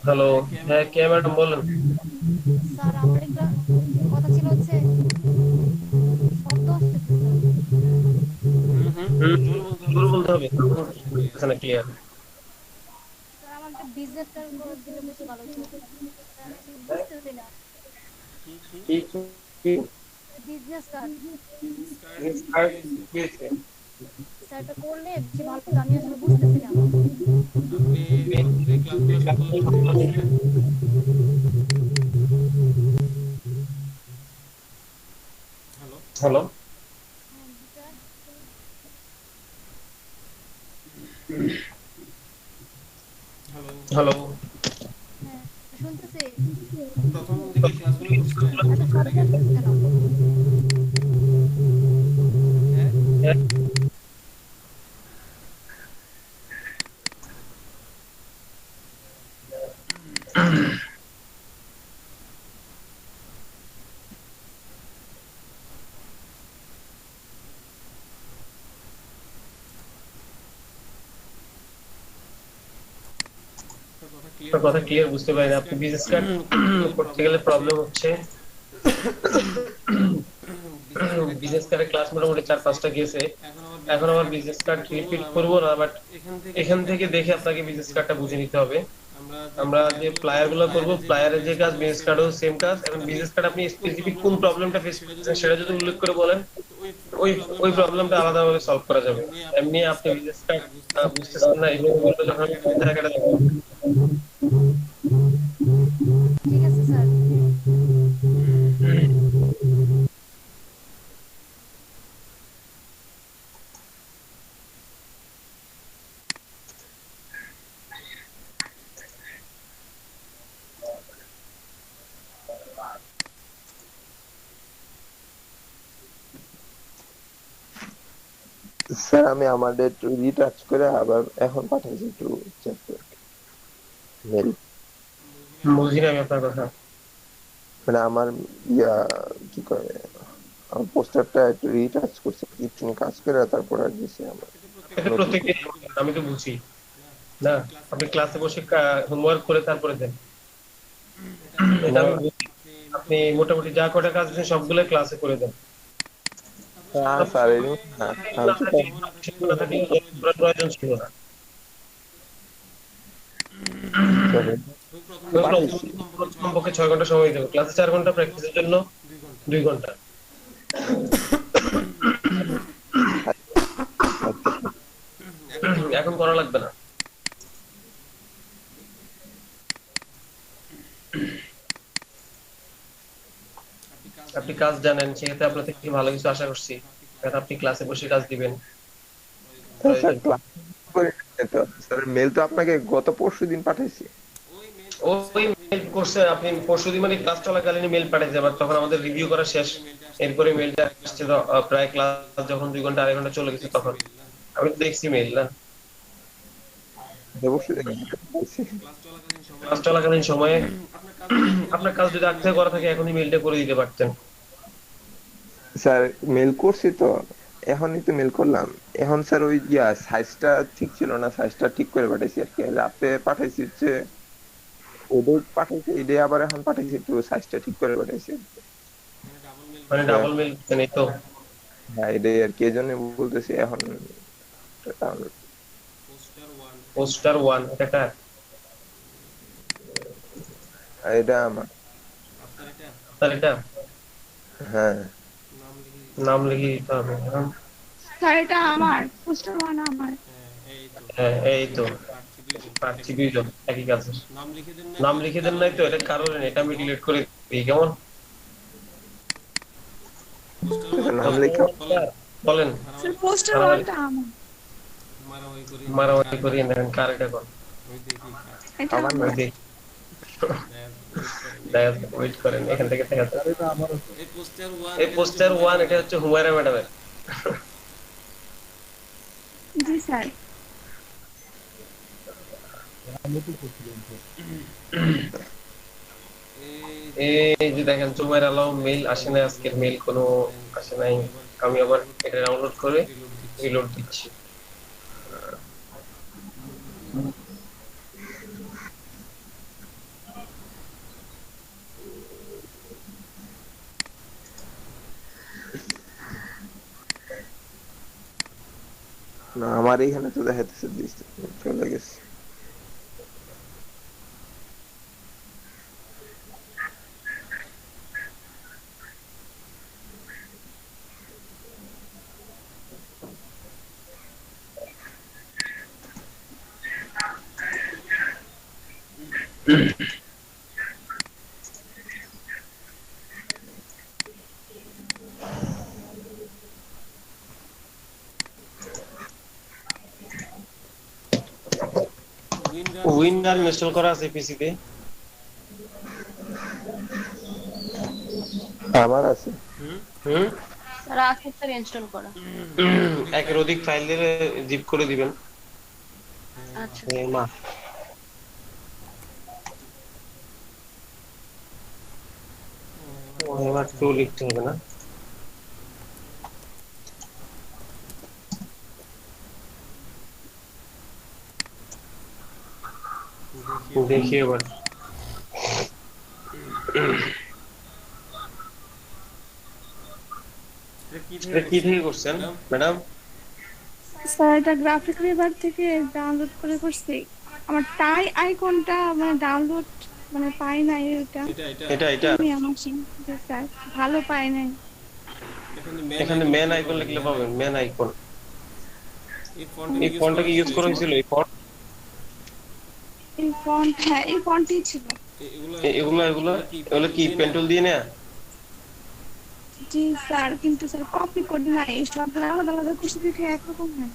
হ্যালো, হ্যাঁ কে ম্যাডাম বলেন। স্যার আমার একটা কথা ছিল হচ্ছে শব্দ আসতেছে জোরে বলতে হবে, না ক্লিয়ার। স্যার আমার একটা বিজনেস কার্ড করে দিলে বেশি ভালো হতো। স্যার আমি আসলে বুঝতেছি না। কি কি বিজনেস কার্ড কার্ড দিয়েছে? স্যার এটা করলে বেশি ভালো হতো, আমি আসলে বুঝতেছি না। Hello, hello. হ্যাঁ শুনতেছি। আচ্ছা শব্দ আসতেছে কেন? আপনার কথা ক্লিয়ার বুঝতে পারি না। আপনি বিজনেস কার্ড করতে গেলে প্রবলেম হচ্ছে। বিজনেস কার্ডের ক্লাস মোটামুটি 4-5টা গেছে। এখন আবার বিজনেস কার্ড রিপিট করবো না, বাট এখান থেকে দেখে আপনাকে বিজনেস কার্ডটা বুঝে নিতে হবে। আমরা যে প্লায়ার গুলো করবো, প্লায়ারের যে কাজ বিজনেস কার্ডও সেম কাজ। এখন বিজনেস কার্ড আপনি স্পেসিফিক কোন প্রবলেমটা ফেস করতেছেন সেটা যদি উল্লেখ করে বলেন, ওই ওই প্রবলেমটা আলাদাভাবে সলভ করা যাবে। এমনি আপনি বিজনেস কার্ড বুঝতেছেন না, এগুলো যখন টাকাটা দেবেন। ঠিক আছে স্যার। স্যার আমি আমাদের একটু রিটাচ করে আবার এখন পাঠাইছি, একটু চেক করে মেল। বুঝি না আমি আপনার কথা। মানে আমার ইয়া কি করে, আমার পোস্টারটা একটু রিটাচ করছে, কিছু কাজ করে তারপর আর দিছি আমার। এটা প্রত্যেকদিন আমি তো বুঝি না। আপনি ক্লাসে বসে হোমওয়ার্ক করে তারপরে দেন, এটা আমি বুঝি। আপনি মোটামুটি যা কটা কাজ আছে সবগুলো ক্লাসে করে দেন। হ্যাঁ স্যার, আমি তো প্রয়োজন ছিল না। কমপক্ষে 6 ঘন্টা সময় দেবো, ক্লাসে 4 ঘন্টা, প্র্যাকটিসের জন্য 2 ঘন্টা। এখন করা লাগবে না। আপনি কাজ জানেন, সেক্ষেত্রে আপনার থেকে ভালো কিছু আশা করছি, কারণ আপনি ক্লাসে বসে কাজ দিবেন। স্যার ক্লাস করে নিতে তো স্যার মেল তো আপনাকে গত পরশুদিন পাঠাইছি। ওই মেল করছে আপনি পরশুদিন, মানে ক্লাস চলাকালীন মেল পাঠাইছে, আবার তখন আমাদের রিভিউ করা শেষ, এরপরে মেলটা আসছে তো, প্রায় ক্লাস যখন 2 ঘন্টা 2.5 ঘন্টা চলে গেছে তখন আমি তো দেখছি মেল না। পরশুদিন পাঠাইছি। ক্লাস চলাকালীন সময়ে আপনার কাজ যদি আগে থেকে করা থাকে এখনই মেলটা করে দিতে পারতেন। স্যার মেল করছি তো, এখনই তো মেল করলাম। এখন স্যার ওই সাইজটা ঠিক ছিল না, সাইজটা ঠিক করে পাঠাইছি আর কি। রাতে পাঠাইছি হচ্ছে ওদের পাঠাইছি, এটাই আবার এখন পাঠাইছি, একটু সাইজটা ঠিক করে পাঠাইছি। মানে ডাবল মেল নেই তো? হ্যাঁ এটাই আর কি, এই জন্য বলতেছি এখন পোস্টার 1 এটা কার? এটা আমার। আপনার এটা? হ্যাঁ নাম লিখে দিতে হবে। স্যার এটা আমার, পোস্টার 1 আমার। হ্যাঁ এই তো, প্রার্থী 2 জন একই কাজের। নাম লিখে দেন নাই তো? এটা কারণে এটা আমি ডিলিট করে দিই, কেমন? নাম লেখা বলেন। স্যার পোস্টার 1টা আমার। মারামারি করি না, কার এটা কোন? এটা আমার আমার। না। ওয়েট করেন, এখান থেকে দেখা যাচ্ছে। আর এটা আমারও এই পোস্টার 1 এটা হচ্ছে হুমায়রা ম্যাডামের। জি স্যার। আমি তো করছিলাম স্যার। এই যে দেখেন জুমাইর আলম মেইল আসে না, আজকের মেইল কোনো আসে নাই। আমি আবার এটা ডাউনলোড করে রিলোড দিচ্ছি। না আমার এখানে তো দেখাইতেছে চলে গেছে। উইন্ডার ইনস্টল করা আছে পিসি তে? আমার আছে। হুম, স্যার আছে স্যার ইনস্টল করা। একের অধিক ফাইল দিলে জিপ করে দিবেন। আচ্ছা এই মা এবার টু লিখতে হবে না? দেখি এবার। এটা কি থেকে করছেন ম্যাডাম? স্যার এটা গ্রাফিক রিভার থেকে ডাউনলোড করে করছি। আমার টাই আইকনটা মানে ডাউনলোড মানে পাই নাই, এটা এটা আমি আমার সঙ্গে স্যার ভালো পাই নাই। এখানে মেন আইকন লিখলে পাবেন, মেন আইকন। এই ফন্টটা কি ইউজ করা হয়েছিল? এই ফন্ট, এই ফন্ট, হ্যাঁ এই ফন্টই ছিল। এগুলো কি পেন্টুল দিয়ে নেয়া? জি স্যার, কিন্তু স্যার কপি করে নাই, সব আলাদা আলাদা করছি দেখে একরকম না।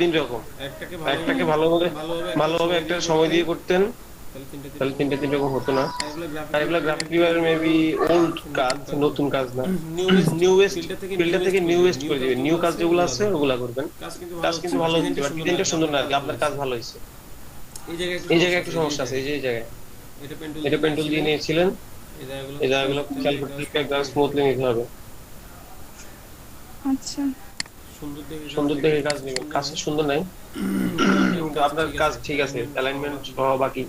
তিন রকম। একটাকে ভালোভাবে একটা সময় দিয়ে করতেন তাহলে তিন রকম হতো না। আর এগুলো গ্রাফিক ডিজাইনার মেবি ওল্ড কাজ, নতুন কাজ না। নিউয়েস্ট ফিল্টার থেকে নিউয়েস্ট করে দিবেন। নিউ কাজ যেগুলো আছে ওগুলা করবেন। কাজ কিন্তু ভালো হতে পারে, ডিজাইনটা সুন্দর না আর কি, আপনার কাজ ভালো হয়েছে। এই জায়গায় একটু সমস্যা আছে, এই জায়গায় এটা পেন্টুল দিয়ে নিয়েছিলেন, এই জায়গাগুলো খেয়াল করতে হবে, একদম স্মুথলি নিতে হবে। আচ্ছা সুন্দর দেখে কাজ নেবেন। কাজটা সুন্দর নাই কিন্তু আপনার কাজ ঠিক আছে, অ্যালাইনমেন্ট সহ বাকি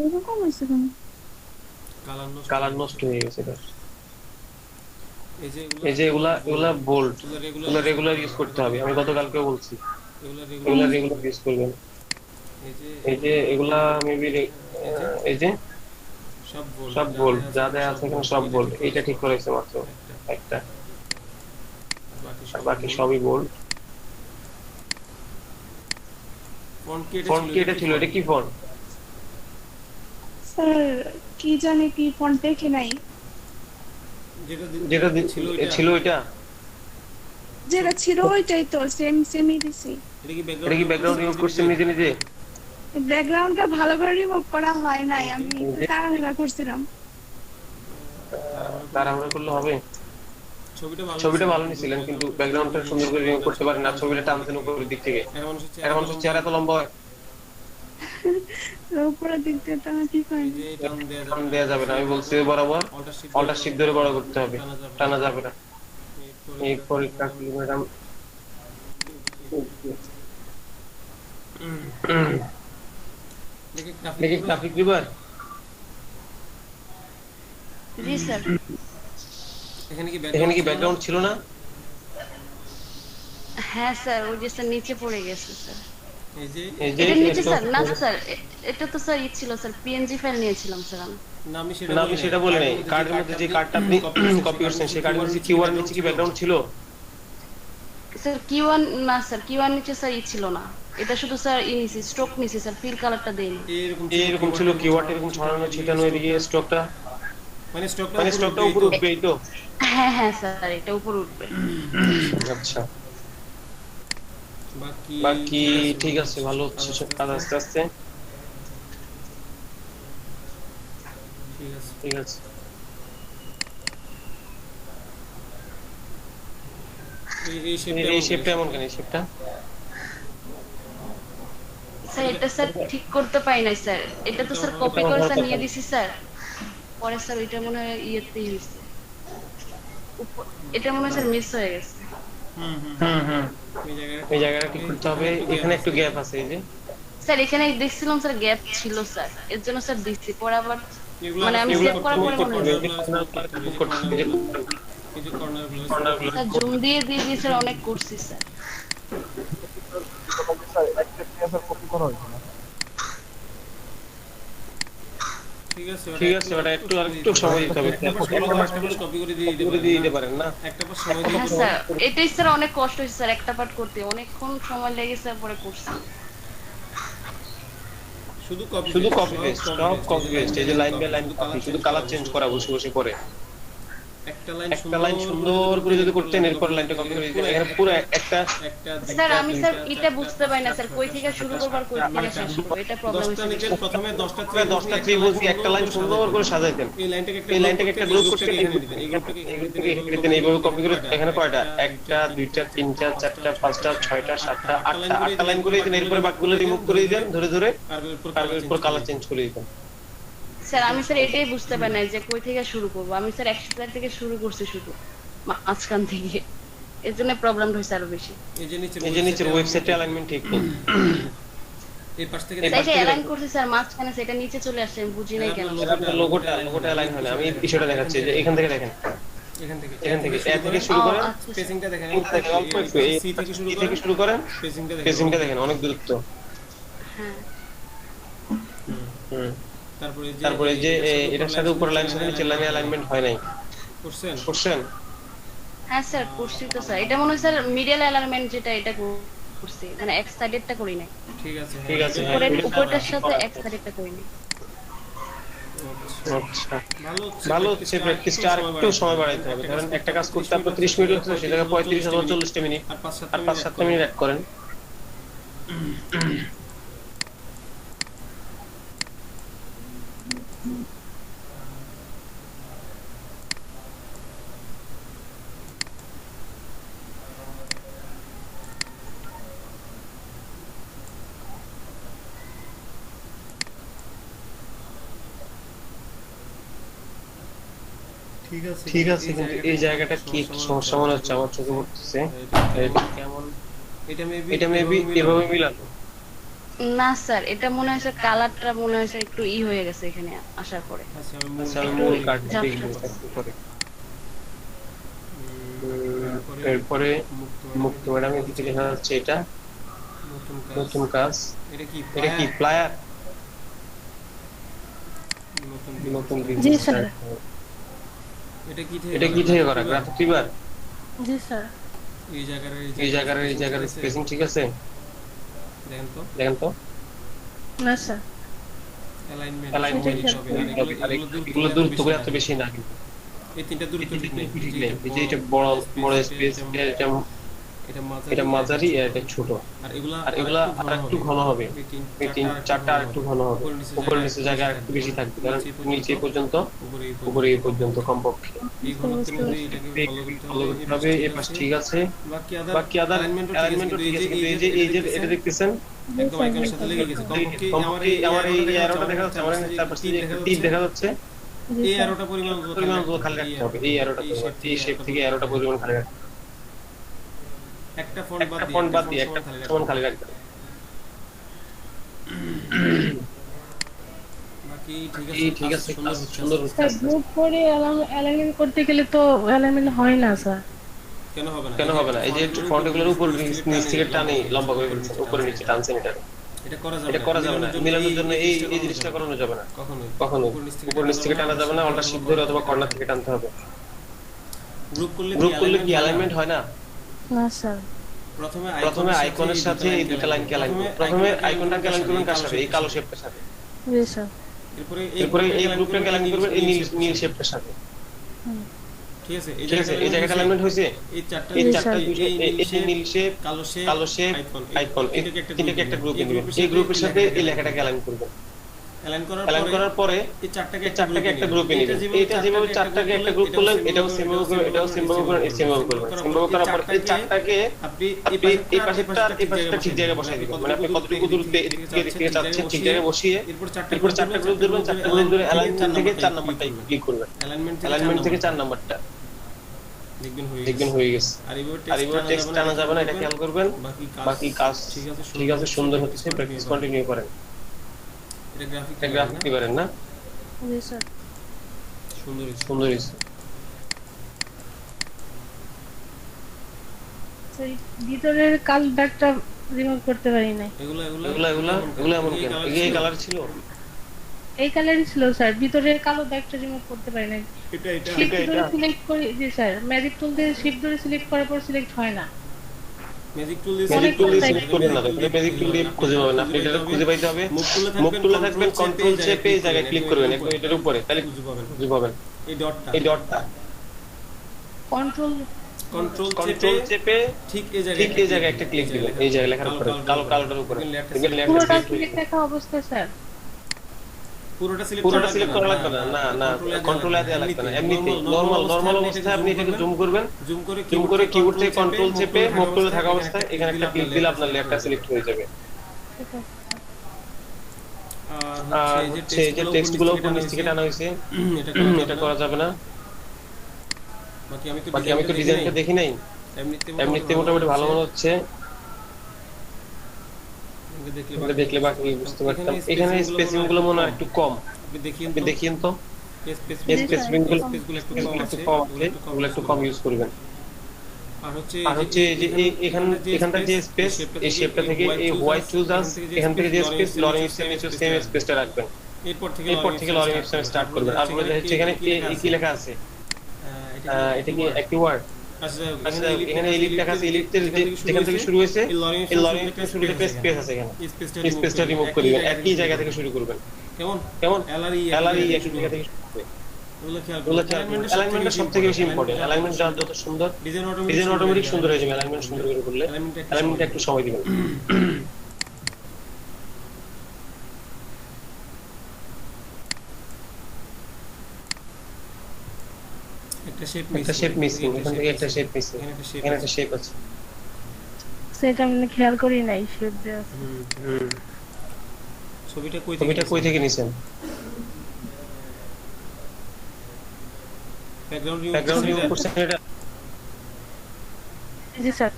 এরকম হয়েছে কেন? কালার নষ্ট হয়ে গেছে। এই যে এগুলা বোল্ড, এগুলো রেগুলার ইউজ করতে হবে। আমি গতকালকেও বলছি এগুলা রেগুলার ইউজ করবেন। এই যে এগুলা মেবি এই যে সব বোল্ড যা দেয়া আছে এখানে সব বোল্ড। এইটা ঠিক করেছে মাত্র একটা, আর বাকি সবই বোল্ড। ফন্ট কি এটা ছিল? এটা কি ফন্ট? স্যার কি জানি কি ফন্ট দেখে নাই, যেটা ছিল এটা? যেটা ছিল ওইটাই তো, সেমই দিছি। এটা কি ব্যাকগ্রাউন্ড রিমুভ করছেন নিজে নিজে? ব্যাকগ্রাউন্ডটা ভালো করে রিমুভ করা হয় নাই, আমি তাড়াহুড়া করছিলাম। তাড়াহুড়া করলে হবে? ছবিটা ভালো নিছিলেন কিন্তু ব্যাকগ্রাউন্ডটা সুন্দর করে রিমুভ করতে পারেন না, ছবিটা টানছেন উপরের দিক থেকে। এখন মানুষের চেহারা তো লম্বা হয়, উপরের দিক দিয়ে টানা ঠিক হয় না। টান দেওয়া যাবে না। আমি বলছি বরাবর অল্টার শিফট ধরে বড় করতে হবে, টানা যাবে না। এই পরীক্ষা ম্যাডাম দেখি ট্রাফিক রিভার। জি স্যার। এখানে কি ব্যাকগ্রাউন্ড ছিল না? হ্যাঁ স্যার, ওই যে স্যার নিচে পড়ে গেছে স্যার। এই যে এটা নিচে স্যার না স্যার, এটা তো স্যার ছিল স্যার, পিএনজি ফাইল নিয়েছিলাম স্যার আমি। না, আমি সেটা বলি নাই। কার্ডের মধ্যে যে কার্ডটা আপনি কপি করছেন সেই কার্ডের মধ্যে কিউআর নিচে কি ব্যাকগ্রাউন্ড ছিল? স্যার কিওয়ান না স্যার, কিওয়ান নিচে স্যার ছিল না, এটা শুধু স্যার নিছি, স্ট্রোক নিছি স্যার, ফিল কালারটা দেইনি। এরকম ছিল কিওয়ার্ড এরকম ছড়ানো ছিটানো এদিকে স্ট্রোকটা, মানে স্ট্রোকটা উপরে উঠবে এই তো? হ্যাঁ হ্যাঁ স্যার, এটা উপর উঠবে। আচ্ছা, বাকি ঠিক আছে, ভালো হচ্ছে সব কাজ আস্তে আস্তে। ঠিক আছে। এই শেপটা এমন কেন? এই শেপটা স্যার এটা স্যার ঠিক করতে পাই নাই স্যার, এটা তো স্যার কপি করে স্যার নিয়ে দিছি স্যার, পরে স্যার এটা মনে হয় ইয়েতেই হয়েছে, এটা মনে হয় স্যার মিস হয়ে গেছে। এই জায়গাটা ঠিক করতে হবে। এখানে একটু গ্যাপ আছে, এই যে স্যার এখানে দেখছিলাম স্যার গ্যাপ ছিল স্যার, এর জন্য স্যার দিচ্ছি, পরে আবার মানে আমি সেভ করার পরে মনে হয় স্যার জুম দিয়ে স্যার অনেক করছি স্যার। কপি করা হয়েছে না? ঠিক আছে, ওটা একটু সময় দিতে হবে। কপি করে দিয়ে দিতে পারেন না? হ্যাঁ স্যার, এটাই স্যার অনেক কষ্ট হয়েছে স্যার, একটা পার্ট করতে অনেকক্ষণ সময় লেগেছে, পরে করছি। শুধু কপি পেস্ট, সব কপি পেস্ট, এই যে লাইন বাই লাইন কপি, শুধু কালার চেঞ্জ করা বসে বসে করে। একটা লাইন সুন্দর করে যদি করতেন, এরপর লাইনটা কপি করে দিতেন। এখানে পুরো একটা স্যার আমি স্যার এটা বুঝতে পারি না স্যার, কই থেকে শুরু করব আর কই থেকে শেষ করব, এটা প্রবলেম হচ্ছে। প্রথমে 10টা ত্রিভুজ নিয়ে একটা লাইন সুন্দর করে সাজাইতেন, এই লাইনটাকে একটা গ্রুপ করতে এখানে দিতেন, এইভাবে কপি করে। এখানে কয়টা? 1টা 2টা 3টা 4টা 5টা 6টা 7টা 8টা লাইন করে দিতেন। এরপরে বাকিগুলো রিমুভ করে দিতেন ধরে ধরে, আর এরপর কালার চেঞ্জ করে দিতেন। স্যার আমি স্যার এটাই বুঝতে পারি না যে কই থেকে শুরু করব, আমি স্যার 100 থেকে শুরু করছি শুধু মাঝখান থেকে, এর জন্য প্রবলেমটা হইছে আরো বেশি। এই যে নিচের ওয়েবসাইটে অ্যালাইনমেন্ট ঠিক নেই, এই পাশ থেকে অ্যালাইন করছি স্যার, মাঝখানে সেটা নিচে চলে আসছে, আমি বুঝি নাই কেন। লোগোটা অ্যালাইন হয় না। আমি বিষয়টা দেখাচ্ছি, যে এখান থেকে দেখেন, এখান থেকে এ থেকে শুরু করেন, স্পেসিংটা দেখেন, অল্প একটু সি থেকে শুরু করেন, স্পেসিংটা দেখেন, অনেক দূরত্ব। হ্যাঁ, তারপরে যে এটার সাথে উপর লাইন সাথে নিচের লাইনে অ্যালাইনমেন্ট হয় নাই, করছেন? হ্যাঁ স্যার করছি তো স্যার, এটা মনে হয় স্যার মিডল অ্যালাইনমেন্ট যেটা, এটা করছি, মানে এক সাইডেরটা করি নাই। ঠিক আছে, উপরেরটার সাথে এক সাইডেরটা করি নাই। আচ্ছা, ভালো হচ্ছে। প্র্যাকটিসটা আর একটু সময় বাড়াইতে হবে। ধরেন একটা কাজ করতে আপনার 30 মিনিট হচ্ছে, সেই জায়গায় 35 অথবা 40টা মিনিট, আর 5-7টা মিনিট অ্যাড করেন। ঠিক আছে, কিন্তু এই জায়গাটা কি একটু সমস্যা মনে হচ্ছে, আমার চোখে পড়তেছে। এটা কেমন? এটা মেবি এভাবে মিলানো না স্যার, এটা মনে হয় স্যার কালারটা মনে হয় স্যার একটু হয়ে গেছে এখানে আসার পরে। আচ্ছা, আমি মূল কার্ডটা দেখবো একটু পরে। এরপরে মুক্ত ম্যাডাম এদিকে লেখা যাচ্ছে, এটা নতুন কাজ। এটা কি প্লায়ার? নতুন জি স্যার। এটা কি থেকে করা? Graphic river? জি স্যার। এই জায়গার স্পেসিং ঠিক আছে? দেখেন তো। না স্যার, অ্যালাইনমেন্ট আর এগুলো দূরত্ব করে এত বেশি না কিন্তু। এই তিনটা দূরত্ব ঠিক নেই। এই যে এটা বড় স্পেস, এটা মাঝারি, এটা ছোট। আর এগুলা আর একটু ঘন হবে, এই তিন চারটা আর একটু ঘন হবে, উপরে নিচে জায়গা আর একটু বেশি থাকবে, কারণ নিচে পর্যন্ত উপরে এই পর্যন্ত কমপক্ষে। এই ঘনত্বের মধ্যে এটাকে ফলো করতে হবে। এই পাশ ঠিক আছে, বাকি আদার অ্যালাইনমেন্টও অ্যালাইনমেন্টও ঠিক আছে, কিন্তু এই যে এটা দেখতেছেন একদম আইকনের সাথে লেগে গেছে। কমপক্ষে আমার এই অ্যারোটা দেখা যাচ্ছে, আমার চার পাশে একটা তীর দেখা যাচ্ছে, এই অ্যারোটা পরিমাণ খালি রাখতে হবে, এই অ্যারোটা এই শেপ থেকে অ্যারোটা পরিমাণ খালি রাখতে হবে। একটা ফন্ট বাদ দিয়ে একটা সমান খালি রাখতে হবে। বাকি ঠিক আছে, সুন্দর হচ্ছে। স্যার গ্রুপ করে অ্যালাইনমেন্ট করতে গেলে তো অ্যালাইনমেন্ট হয় না স্যার। কেন হবে না? এই যে ফন্টগুলোর উপর নিচ থেকে টানি লম্বা করে ফেলছেন, উপরে নিচে টানছেন, এটা করা যাবে না। মিলানোর জন্য এই জিনিসটা করানো যাবে না কখনো। উপর নিচ থেকে টানা যাবে না, অল্টার শিফট ধরে অথবা কর্নার থেকে টানতে হবে। গ্রুপ করলে কি অ্যালাইনমেন্ট হয় না? না স্যার, প্রথমে আইকনের সাথে এই দুটো লাইনকে অ্যালাইন করুন। প্রথমে আইকনটাকে অ্যালাইন করবেন কার সাথে? এই কালো শেপটার সাথে। জি স্যার। এরপরে এই গ্রুপটাকে অ্যালাইন করবেন এই নীল শেপটার সাথে। ঠিক আছে, এই জায়গাটা অ্যালাইনমেন্ট হয়েছে। এই চারটা এই নীল শেপ, কালো শেপ, আইকন, এটাকে একটা গ্রুপে নেবেন। এই গ্রুপের সাথে এই লেখাটাকে অ্যালাইন করবেন। অ্যালাইন করার পরে এই চারটাকে একটা গ্রুপে নেবেন। এটা যেভাবে চারটাকে একটা গ্রুপ করলেন, এটাও সেম ভাবে করবেন, এটাও সেম ভাবে করবেন, সেম ভাবে করবেন। সেম ভাবে করার পর এই চারটাকে আপনি এই পাশেরটা আর এই পাশেরটা ঠিক জায়গায় বসাই দিবেন। মানে আপনি কতটুকু দূরত্বে এদিক থেকে যাচ্ছেন ঠিক জায়গায় বসিয়ে এরপর চারটা গ্রুপ ধরবেন। চারটা গ্রুপ ধরে অ্যালাইনমেন্ট থেকে 4 নাম্বারটা ক্লিক করবেন। অ্যালাইনমেন্ট থেকে 4 নাম্বারটা দেখবেন হয়ে গেছে। আর এইভাবে টেক্সট টানা যাবে না, এটা খেয়াল করবেন। বাকি কাজ ঠিক আছে, সুন্দর হচ্ছে। প্র্যাকটিস কন্টিনিউ করেন। এটা গ্রাফিক দিবেন না? জি স্যার। সুন্দর হয়েছে। সেই ভিতরের কালো দাগটা রিমুভ করতে পারি নাই। এগুলা এমন কেন? এই কালার ছিল, এই কালারই ছিল স্যার, ভিতরের কালো দাগটা রিমুভ করতে পারি নাই। শিফট ধরে সিলেক্ট করি। জি স্যার, ম্যাজিক টুল দিয়ে শিফট ধরে সিলেক্ট করার পর সিলেক্ট হয় না। ম্যাজিক টুল দিয়ে সিলেক্ট করবেন না, তাহলে ম্যাজিক টুল দিয়ে খুঁজে পাবেন না। আপনি এটা খুঁজে পাইতে হবে, মুভ টুলে থাকবেন, কন্ট্রোল চেপে এই জায়গায় ক্লিক করবেন এটার উপরে, তাহলে খুঁজে পাবেন। এই ডটটা কন্ট্রোল চেপে ঠিক এই জায়গায় একটা ক্লিক দিবেন। এই জায়গায় লেখার উপরে কালোটার উপরে দেখবেন লেখাটা সিলেক্ট দেখা অবস্থায় স্যার পুরোটা সিলেক্ট করা লাগবে না। না, কন্ট্রোল দেয়া লাগবে না। এমনিতে নরমাল অবস্থায় আপনি এটাকে জুম করবেন। জুম করে কিবোর্ড থেকে কন্ট্রোল চেপে মুভ টুলে থাকা অবস্থায় এখানে একটা ক্লিক দিলে আপনার লেখাটা সিলেক্ট হয়ে যাবে। আর হচ্ছে এই যে টেক্সটগুলো উপর নিচ থেকে টানা হয়েছে, এটা করা যাবে না। বাকি আমি তো ডিজাইনটা দেখি নাই, এমনিতে মোটামুটি ভালো মনে হচ্ছে। দেখলে বাকি বুঝতে পারতাম। এখানে স্পেসিং গুলো মনে হয় একটু কম, আপনি দেখিয়েন তো। স্পেসিং গুলো একটু কম আছে, ওগুলো একটু কম ইউজ করবেন। আর হচ্ছে যে এখানটা যে স্পেস, এই শেপটা থেকে এই হোয়াইট চুজ এখান থেকে যে স্পেস লরিং ইপসন নিচে সেম স্পেসটা রাখবেন। এরপর থেকে লরিং ইপসন স্টার্ট করবেন। আর বলে হচ্ছে এখানে কি লেখা আছে, এটা কি একটি ওয়ার্ড? আচ্ছা, এখানে এলিট লেখা আছে। এলিটের যেখান থেকে শুরু হয়েছে এই লরিং ইপসন শুরুতে একটা স্পেস আছে, এখানে স্পেসটা রিমুভ করে দিবেন। একই জায়গা থেকে শুরু করবেন। কেমন এলআরই একই জায়গা থেকে শুরু করবেন। অ্যালাইনমেন্টটা সবথেকে বেশি ইম্পর্টেন্ট। অ্যালাইনমেন্ট যত সুন্দর, ডিজাইন অটোমেটিক সুন্দর হয়ে যাবে। অ্যালাইনমেন্ট সুন্দর করে করলে অ্যালাইনমেন্টটা একটু সময় দিবেন। একটা শেপ মিসিং, এখান থেকে একটা শেপ মিসিং, এখানে একটা শেপ আছে, সেটা আমি খেয়াল করি নাই। শেপ দেয়া আছে। ছবিটা কই থেকে নিছেন? ব্যাকগ্রাউন্ড রিমুভ করছেন এটা? জি স্যার।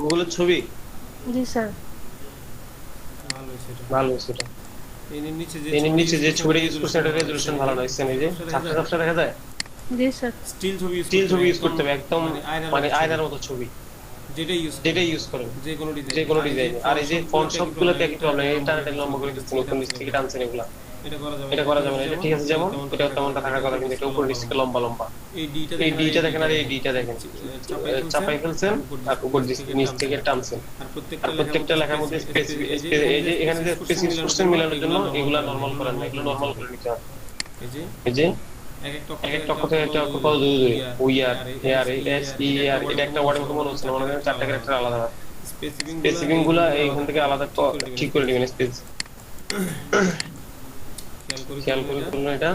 গুগলের ছবি? জি স্যার। ভালো সেটা। এর নিচে যে ছবিটা ইউজ করছেন এটা রেজোলিউশন ভালো নয়। এই যে ঝাপসা দেখা যায়। জি স্যার। স্টিল ছবি ইউজ করতে হবে, একদম মানে আয়নার মতো ছবি, যেটা ইউজ করেন যে কোনো ডিজাইন। আর এই যে ফন্ট সবগুলোতে একই প্রবলেম, ইন্টারনেটে লম্বা করে দিচ্ছেন, উপর নিচ থেকে টানছেন, এগুলা এটা করা যাবে না, এটা ঠিক আছে যেমন এটা তেমনটা থাকার কথা, কিন্তু এটা উপর নিচ থেকে লম্বা লম্বা। এই ডিটা দেখেন আর এই ডিটা দেখেন, চাপাই ফেলছেন আর উপর নিচ থেকে টানছেন। আর প্রত্যেকটা লেখার মধ্যে স্পেসিফিক এই যে এখানে যে স্পেসিফিকেশন মিলানোর জন্য এগুলা নরমাল করেন না, এগুলো নরমাল করে নিতে হবে। এই যে এক একটা অক্ষর থেকে একটা অক্ষর কত দূরে দূরে, we are here S E R, এটা একটা ওয়ার্ডের মতো মনে হচ্ছে না, মনে করেন চারটা ক্যারেক্টার আলাদা। স্পেসিফিং গুলা এইখান থেকে আলাদা ঠিক করে নেবেন। স্পেস খেয়াল করে করুন, এটা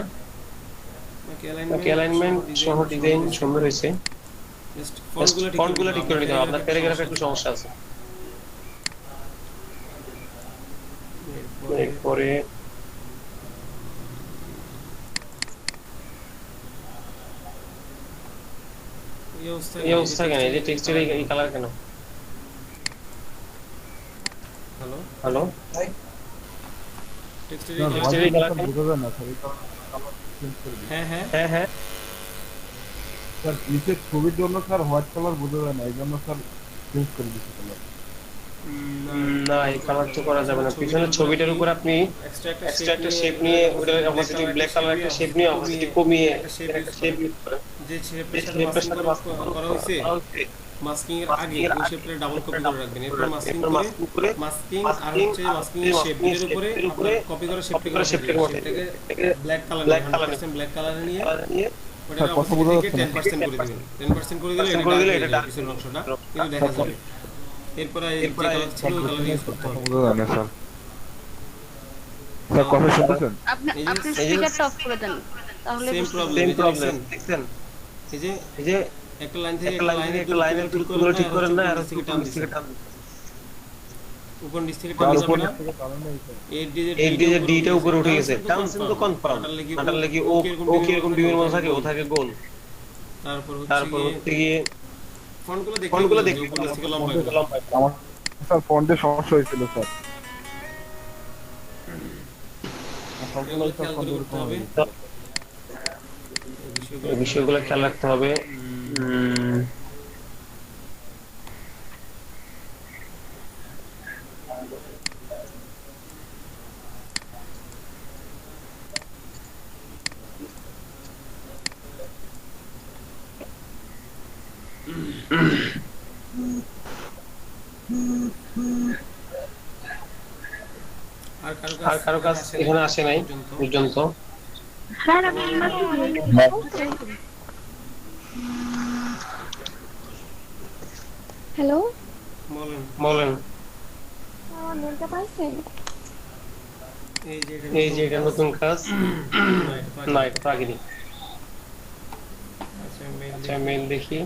অ্যালাইনমেন্ট সহ ডিজাইন সুন্দর হয়েছে। ফন্ট গুলো ঠিক করে নিতে হবে, আপনার প্যারাগ্রাফে একটু সমস্যা আছে। এরপরে এই অবস্থা কেন, এই যে টেক্সটের এই কালার কেন? হ্যালো টেক্সটের এই কালার কেন? বোঝা যায় না স্যার, এই কালার চেঞ্জ করে দিন। হ্যাঁ স্যার নিচের ছবির জন্য স্যার হোয়াইট কালার বোঝা যায় না, এই জন্য স্যার চেঞ্জ করে দিচ্ছি কালার। না, এই কালার তো করা যাবে না। পিছনের ছবিটার উপর আপনি এক্সট্রা একটা শেপ নিয়ে, ওটার অপোজিট ব্ল্যাক কালার একটা শেপ নিয়ে অপোজিট কমিয়ে একটা শেপ ইউজ করেন, যে শেপের সাথে মাস্ক করা হয়েছে মাস্কিং এর আগে ওই শেপটা ডাবল কপি করে রাখবেন। এরপর মাস্কিং করে মাস্কিং আর হচ্ছে মাস্কিং এর শেপ এর উপরে কপি করে শেপটাকে ব্ল্যাক কালার ব্ল্যাক কালার নিয়ে ওটা কথা বোঝা যাচ্ছে না। 10% করে দিবেন। 10% করে দিলে এটা পিছনের অংশটা কিন্তু দেখা যাবে। এরপর এই যে কালার ছিল ওই কালার ইউজ করতে হবে। বোঝা যায় না স্যার। স্যার কথা শুনতেছেন? আপনি স্পিকারটা অফ করে দেন, তাহলে সেম প্রবলেম দেখছেন। এই যে একটা লাইন থেকে একটা লাইনের টুকরো ঠিক করেন না, আর থেকে টান দিচ্ছেন, উপর নিচ থেকে টান দিবেন না। এই যে ডিটা উপরে উঠে গেছে, টানছেন তো কনফার্ম, আটার লাগি ও কি এরকম বিভিন্ন মনে থাকে, ও থাকে গোল। তারপর হচ্ছে গিয়ে ফন্টগুলো দেখতে উপর নিচ থেকে লম্বা আমার স্যার ফন্টে সমস্যা হয়েছিল স্যার। এই বিষয়গুলো খেয়াল রাখতে হবে। আর কারো কাজ এখানে আসে নাই পর্যন্ত। হ্যালো, বলেন। আমার মেলটা পাইছেন? এই যে এটা নতুন কাজ না, এটা তো আগেরই। আচ্ছা মেল দেখি।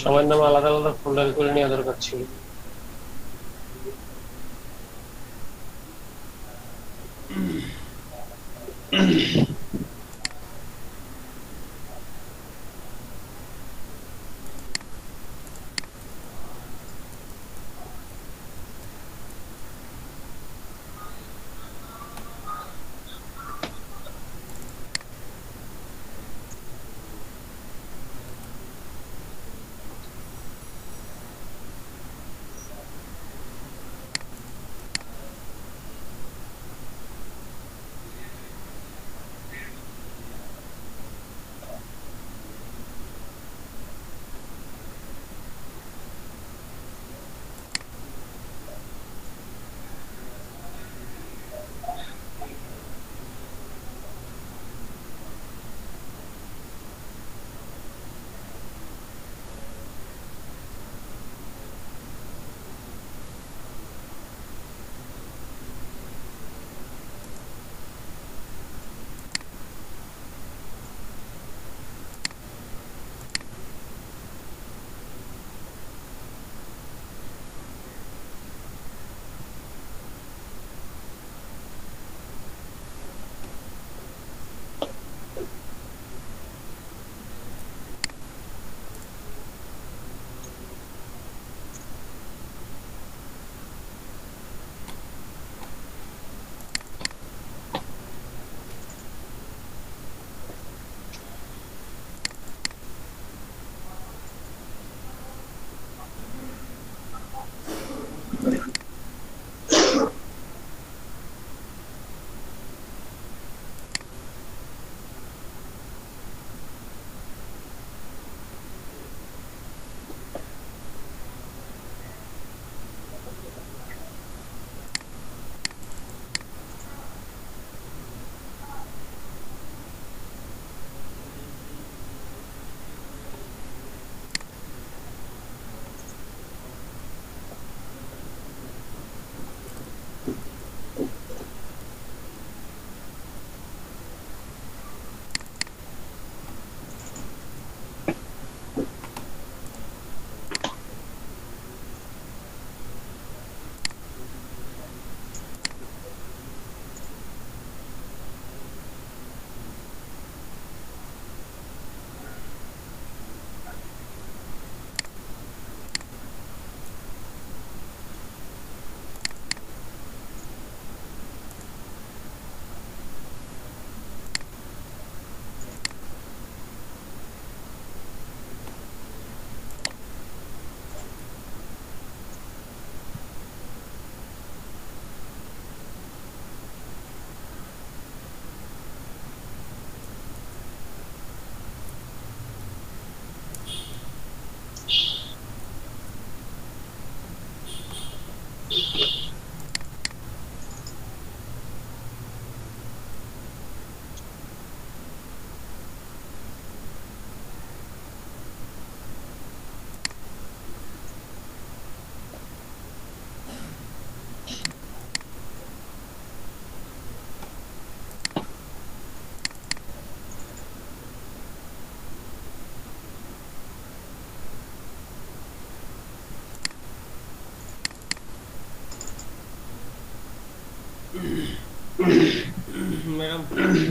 সবার নাম আলাদা আলাদা ফোল্ডার করে নেওয়া দরকার ছিল।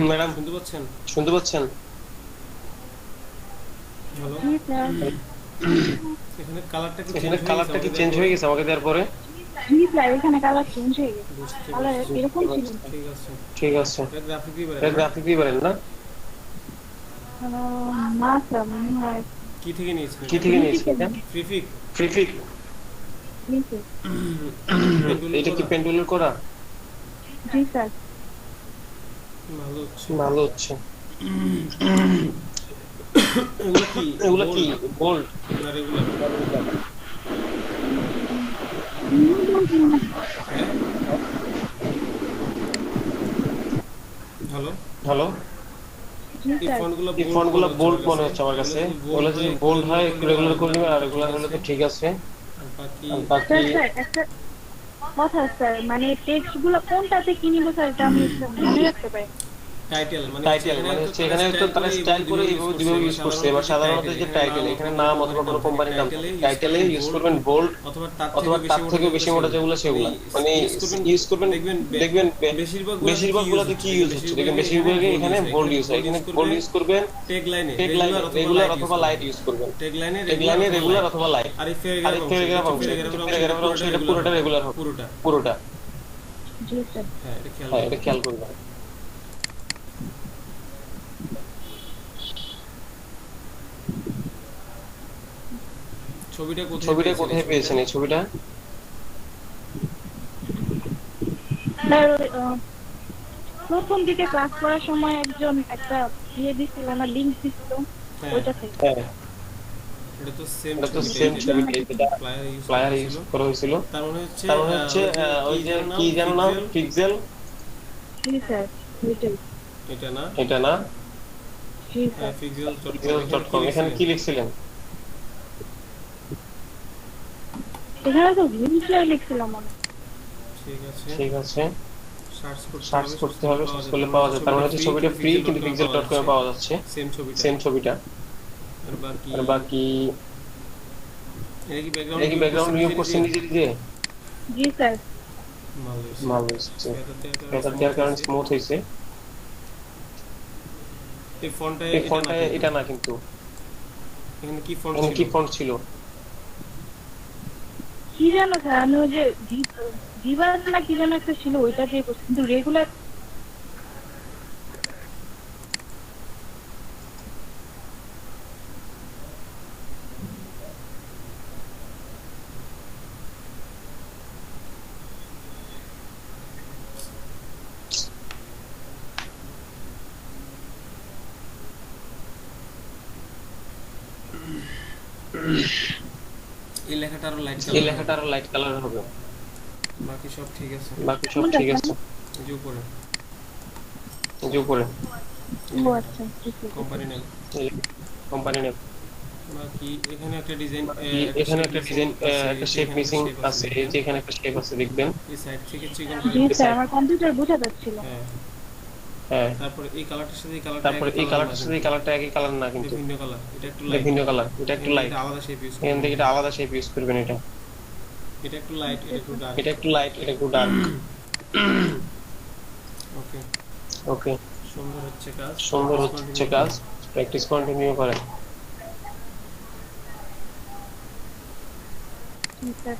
ম্যাডাম শুনতে পাচ্ছেন? হ্যালো, জি স্যার। এখানে কালারটা কি চেঞ্জ হয়ে গেছে আমাকে দেওয়ার পরে? জি স্যার, এখানে কালার চেঞ্জ হয়ে গেছে। কালার এরকম ছিল না। ঠিক আছে, এটা গ্রাফিক দিয়ে পারেন না? না স্যার, মনে হয় কি থেকে নিয়েছেন এটা? Freepik. জি স্যার। এটা কি পেন্ডুলের করা? জি স্যার। ভালো হচ্ছে। এগুলা কি গোল্ড না রেগুলার? হ্যালো, জি এই স্যার। ফন্টগুলো বোল্ড মনে হচ্ছে আমার কাছে। ওগুলো যদি বোল্ড হয় একটু রেগুলার করে নেবেন, আর রেগুলার হলে তো ঠিক আছে। আর বাকি স্যার একটা কথা স্যার, মানে টেক্সট গুলো কোনটাতে কি নিব স্যার, এটা আমি মনে রাখতে পারি। টাইটেল মানে হচ্ছে এখানে তো তারা স্টাইল করে এইভাবে দুইভাবে ইউজ করছে। এবার সাধারণত যে টাইটেল, এখানে নাম অথবা কোনো কোম্পানির নাম টাইটেলে ইউজ করবেন বোল্ড, অথবা তার থেকেও বেশি মোটা যেগুলো সেগুলো মানে ইউজ করবেন। দেখবেন বেশিরভাগ গুলোতে কি ইউজ হচ্ছে, দেখবেন বেশিরভাগই এখানে বোল্ড ইউজ হয়। এখানে বোল্ড ইউজ করবেন, ট্যাগলাইনে রেগুলার অথবা লাইট ইউজ করবেন। ট্যাগলাইনে রেগুলার অথবা লাইট। আর এই প্যারাগ্রাফ অংশ, এটা পুরোটা রেগুলার হবে, পুরোটা। জি স্যার। হ্যাঁ, এটা খেয়াল করবেন। ছবিটা কোথায় পেয়েছেন এই ছবিটা? স্যার প্রথম দিকে ক্লাস করার সময় একজন একটা দিছিল না, লিংক দিছিল, ওইটা থেকে। হ্যাঁ, এটা তো সেম ছবি যেটা ফ্লায়ার ইউজ করা হয়েছিল। তার মানে হচ্ছে ওই যে কি জানো নাম, পিক্সেল। জি স্যার, এটা না? জি স্যার। pixel.com। এখানে কি লিখছিলেন? এখানে তো লিংকটা লিখছিলাম মনে। ঠিক আছে, সার্চ করতে হবে, সার্চ করলে পাওয়া যায়। তার মানে হচ্ছে ছবিটা ফ্রি, কিন্তু pixel.com এ পাওয়া যাচ্ছে সেম ছবিটা। আর বাকি এই কি ব্যাকগ্রাউন্ড রিমুভ করছেন নিজে নিজে? জি স্যার। ভালো হচ্ছে, এটা দেওয়ার কারণে স্মুথ হয়েছে। এই ফন্টটা এটা না, কিন্তু এখানে কি ফন্ট ছিল? কি জানো স্যার, আমি ওই যে দিবাস না কি যেন একটা ছিল, ওইটা দিয়ে করছি, কিন্তু রেগুলার এই লেখাটা আরো লাইট কালার হবে। বাকি সব ঠিক আছে। এই যে উপরে ও আচ্ছা, ঠিক আছে। Company name. বাকি এখানে একটা ডিজাইন, একটা শেপ মিসিং আছে। এই যে এখানে একটা শেপ আছে, দেখবেন এই সাইড থেকে চিকন করে। জি স্যার, আমার কম্পিউটার বোঝা যাচ্ছিল। হ্যাঁ, তারপরে এই কালারটার সাথে এই কালারটা একই কালার না, কিন্তু ভিন্ন কালার। এটা একটু লাইট, আলাদা শেপ ইউজ করবেন। এখান থেকে এটা আলাদা শেপ ইউজ করবেন। এটা একটু লাইট, এটা একটু ডার্ক। ওকে, সুন্দর হচ্ছে কাজ। প্র্যাকটিস কন্টিনিউ করেন। জি স্যার।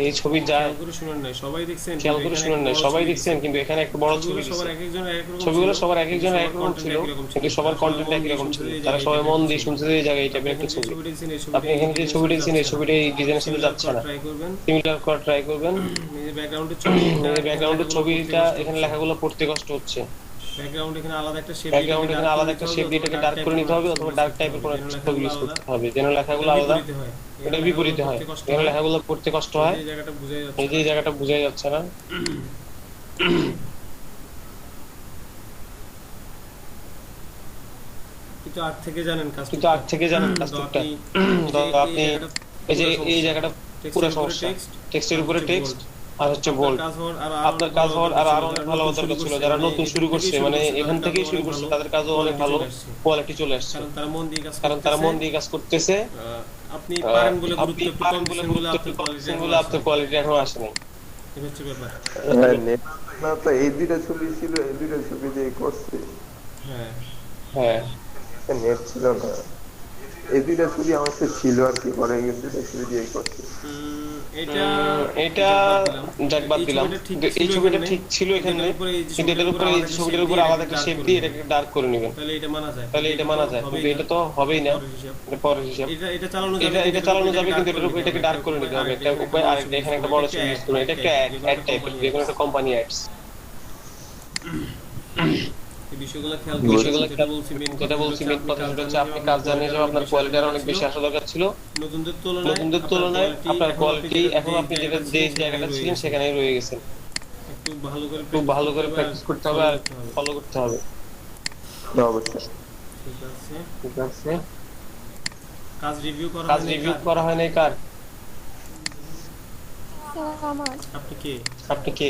এই ছবি যায়, খেয়াল করে শুনেন নাই, সবাই দেখছেন, কিন্তু এখানে একটা বড় ছবি দিয়েছে। ছবিগুলো সবার এক একজনের এক রকম ছিল, কিন্তু সবার কন্টেন্ট একই রকম ছিল। তারা সবাই মন দিয়ে শুনতে এই জায়গায় এই টাইপের একটা ছবি। আপনি এখানে যে ছবিটা দিয়েছেন, এই ছবিটা এই ডিজাইনের সাথে যাচ্ছে না। সিমিলার করা ট্রাই করবেন। নিজের ব্যাকগ্রাউন্ডের ছবিটা, এখানে লেখাগুলো পড়তে কষ্ট হচ্ছে। ব্যাকগ্রাউন্ড এখানে আলাদা একটা শেপ দিয়ে এটাকে ডার্ক করে নিতে হবে অথবা ডার্ক টাইপের কোনো একটা ছবি ইউজ করতে হবে যেন লেখাগুলো আলাদা এটা বিপরীতে হয় যেন লেখাগুলো পড়তে কষ্ট হয়। এই যে জায়গাটা বোঝাই যাচ্ছে না। কিন্তু আগ থেকে জানেন কাজটা তো আপনি এই যে এই জায়গাটা পুরো সমস্যা টেক্সটের উপরে টেক্সট আর হচ্ছে বোল্ড। আপনার কাজ হওয়ার আর আরো অনেক ভালো দরকার ছিল যারা নতুন শুরু করছে মানে এখান থেকেই শুরু করছে তাদের কাজও অনেক ভালো কোয়ালিটি চলে আসছে কারণ তারা মন দিয়ে কাজ করতেছে। আপনি পারেন বলে গুরুত্ব কম বলে আপনার কোয়ালিটি এখনো আসে নাই। এটা হচ্ছে ব্যাপার। না তো এই দুইটা ছবি ছিল এই দুইটা ছবি দিয়ে করছে। হ্যাঁ নেট ছিল না এই দুইটা ছবি আমার কাছে ছিল আর কি পরে কিন্তু দুইটা ছবি দিয়ে করছে। এটা যাক বাদ দিলাম এই ছবিটা ঠিক ছিল এখানে কিন্তু এটার উপরে এই ছবিটার উপরে আলাদা একটা শেপ দিয়ে এটাকে ডার্ক করে নেবেন তাহলে এটা মানা যায় কিন্তু এটা তো হবেই না এটা পরের হিসাব। এটা চালানো যাবে কিন্তু এটার উপরে এটাকে ডার্ক করে নিতে হবে একটা উপায়। আর এখানে একটা বড় ছবি ইউজ করুন এটা একটা অ্যাড টাইপের যে কোনো একটা কোম্পানি অ্যাডস। এই বিষয়গুলো খেয়াল যেটা বলছি মেন কথা হচ্ছে আপনি কাজ জানিয়ে যাও আপনার কোয়ালিটি আর অনেক বেশি আসা দরকার ছিল নতুনদের তুলনায় আপনার কোয়ালিটি এখন আপনি যেটা যে জায়গাটা ছিলেন সেখানেই রয়ে গেছেন। একটু ভালো করে প্র্যাকটিস করতে হবে আর ফলো করতে হবে। অবশ্যই ঠিক আছে। কাজ রিভিউ করা হয় নাই কার? আমার আপনি কে?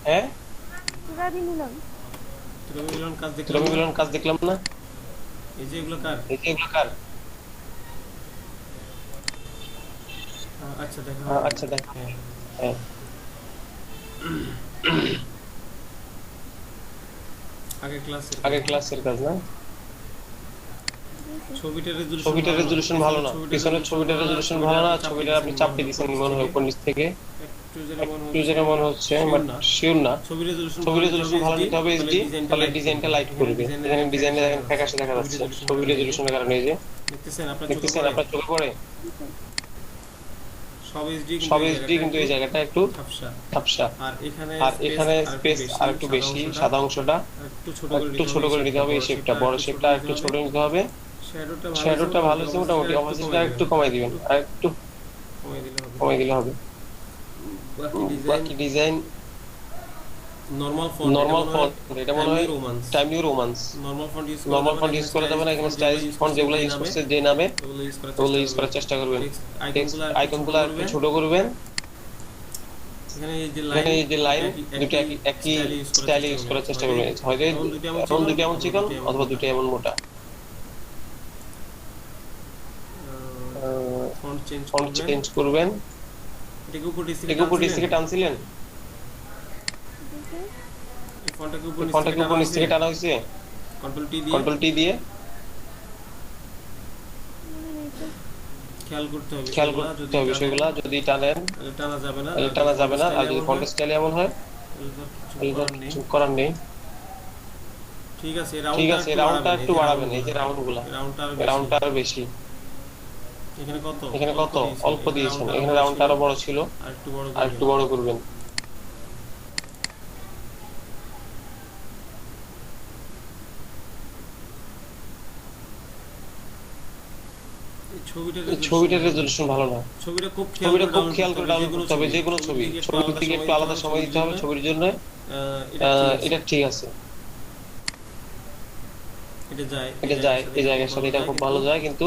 হ্যাঁ কাজ দেখলাম না। এই যে এগুলো কার? আচ্ছা দেখ আগের ক্লাসের কাজ না। ছবিটার রেজোলিউশন ভালো না পিছনের ছবিটার রেজোলিউশন ভালো না। ছবিটা আপনি চাপিয়ে দিয়েছেন মনে হয় উপর নিচ থেকে একটু যেটা মনে হচ্ছে বাট শিওর না। ছবি রেজোলিউশন ভালো নিতে হবে এইচডি তাহলে ডিজাইনটা লাইট করবে। এখানে ডিজাইনটা দেখেন ফ্যাকাশে দেখা যাচ্ছে ছবি রেজোলিউশনের কারণে। এই যে দেখতেছেন আপনার চোখে পড়ে সব এইচডি কিন্তু এই জায়গাটা একটু ঝাপসা আর এখানে স্পেস আর একটু বেশি সাদা অংশটা একটু ছোট করে নিতে হবে। এই শেপটা বড় শেপটা একটু ছোট নিতে হবে। শ্যাডোটা ভালো আছে মোটামুটি অপোজিটটা একটু কমাই দিবেন আর একটু কমাই দিলে হবে। বাকি ডিজাইন নরমাল ফন্ট এটা মনে হয় time new romance. Normal font use করা যাবে না এখানে স্টাইলিশ ফন্ট যেগুলো ইউজ করছে যে নামে ওগুলো ইউজ করার চেষ্টা করবেন। আইকনগুলো একটু ছোট করবেন। এখানে এই যে লাইন দুটো একই স্টাইলে ইউজ করার চেষ্টা করবেন। হয়তো এখন দুটো এমন চিকন অথবা দুটো এমন মোটা। ফন্ট চেঞ্জ করবেন। এটাকে উপর নিচ থেকে টানছিলেন ফন্টটাকে উপর নিচ থেকে টানা হয়েছে কন্ট্রোল টি দিয়ে খেয়াল করতে হবে বিষয়গুলো। যদি টানেন টানা যাবে না আর যদি ফন্ট স্টাইল এমন হয় কিছু করার নেই। ঠিক আছে রাউন্ডটা একটু বাড়াবেন। এই যে রাউন্ডটা আরো বেশি। এখানে কত অল্প দিয়েছেন এখানে রাউন্ডটা আরো বড় ছিল আর একটু বড় করবেন। ছবিটার রেজোলিউশন ভালো না। ছবিটা খুব খেয়াল করে ডাউনলোড করতে হবে। যে কোনো ছবির দিকে একটু আলাদা সময় দিতে হবে ছবির জন্য। এটা ঠিক আছে এটা যায় এই জায়গার সাথে এটা খুব ভালো যায় কিন্তু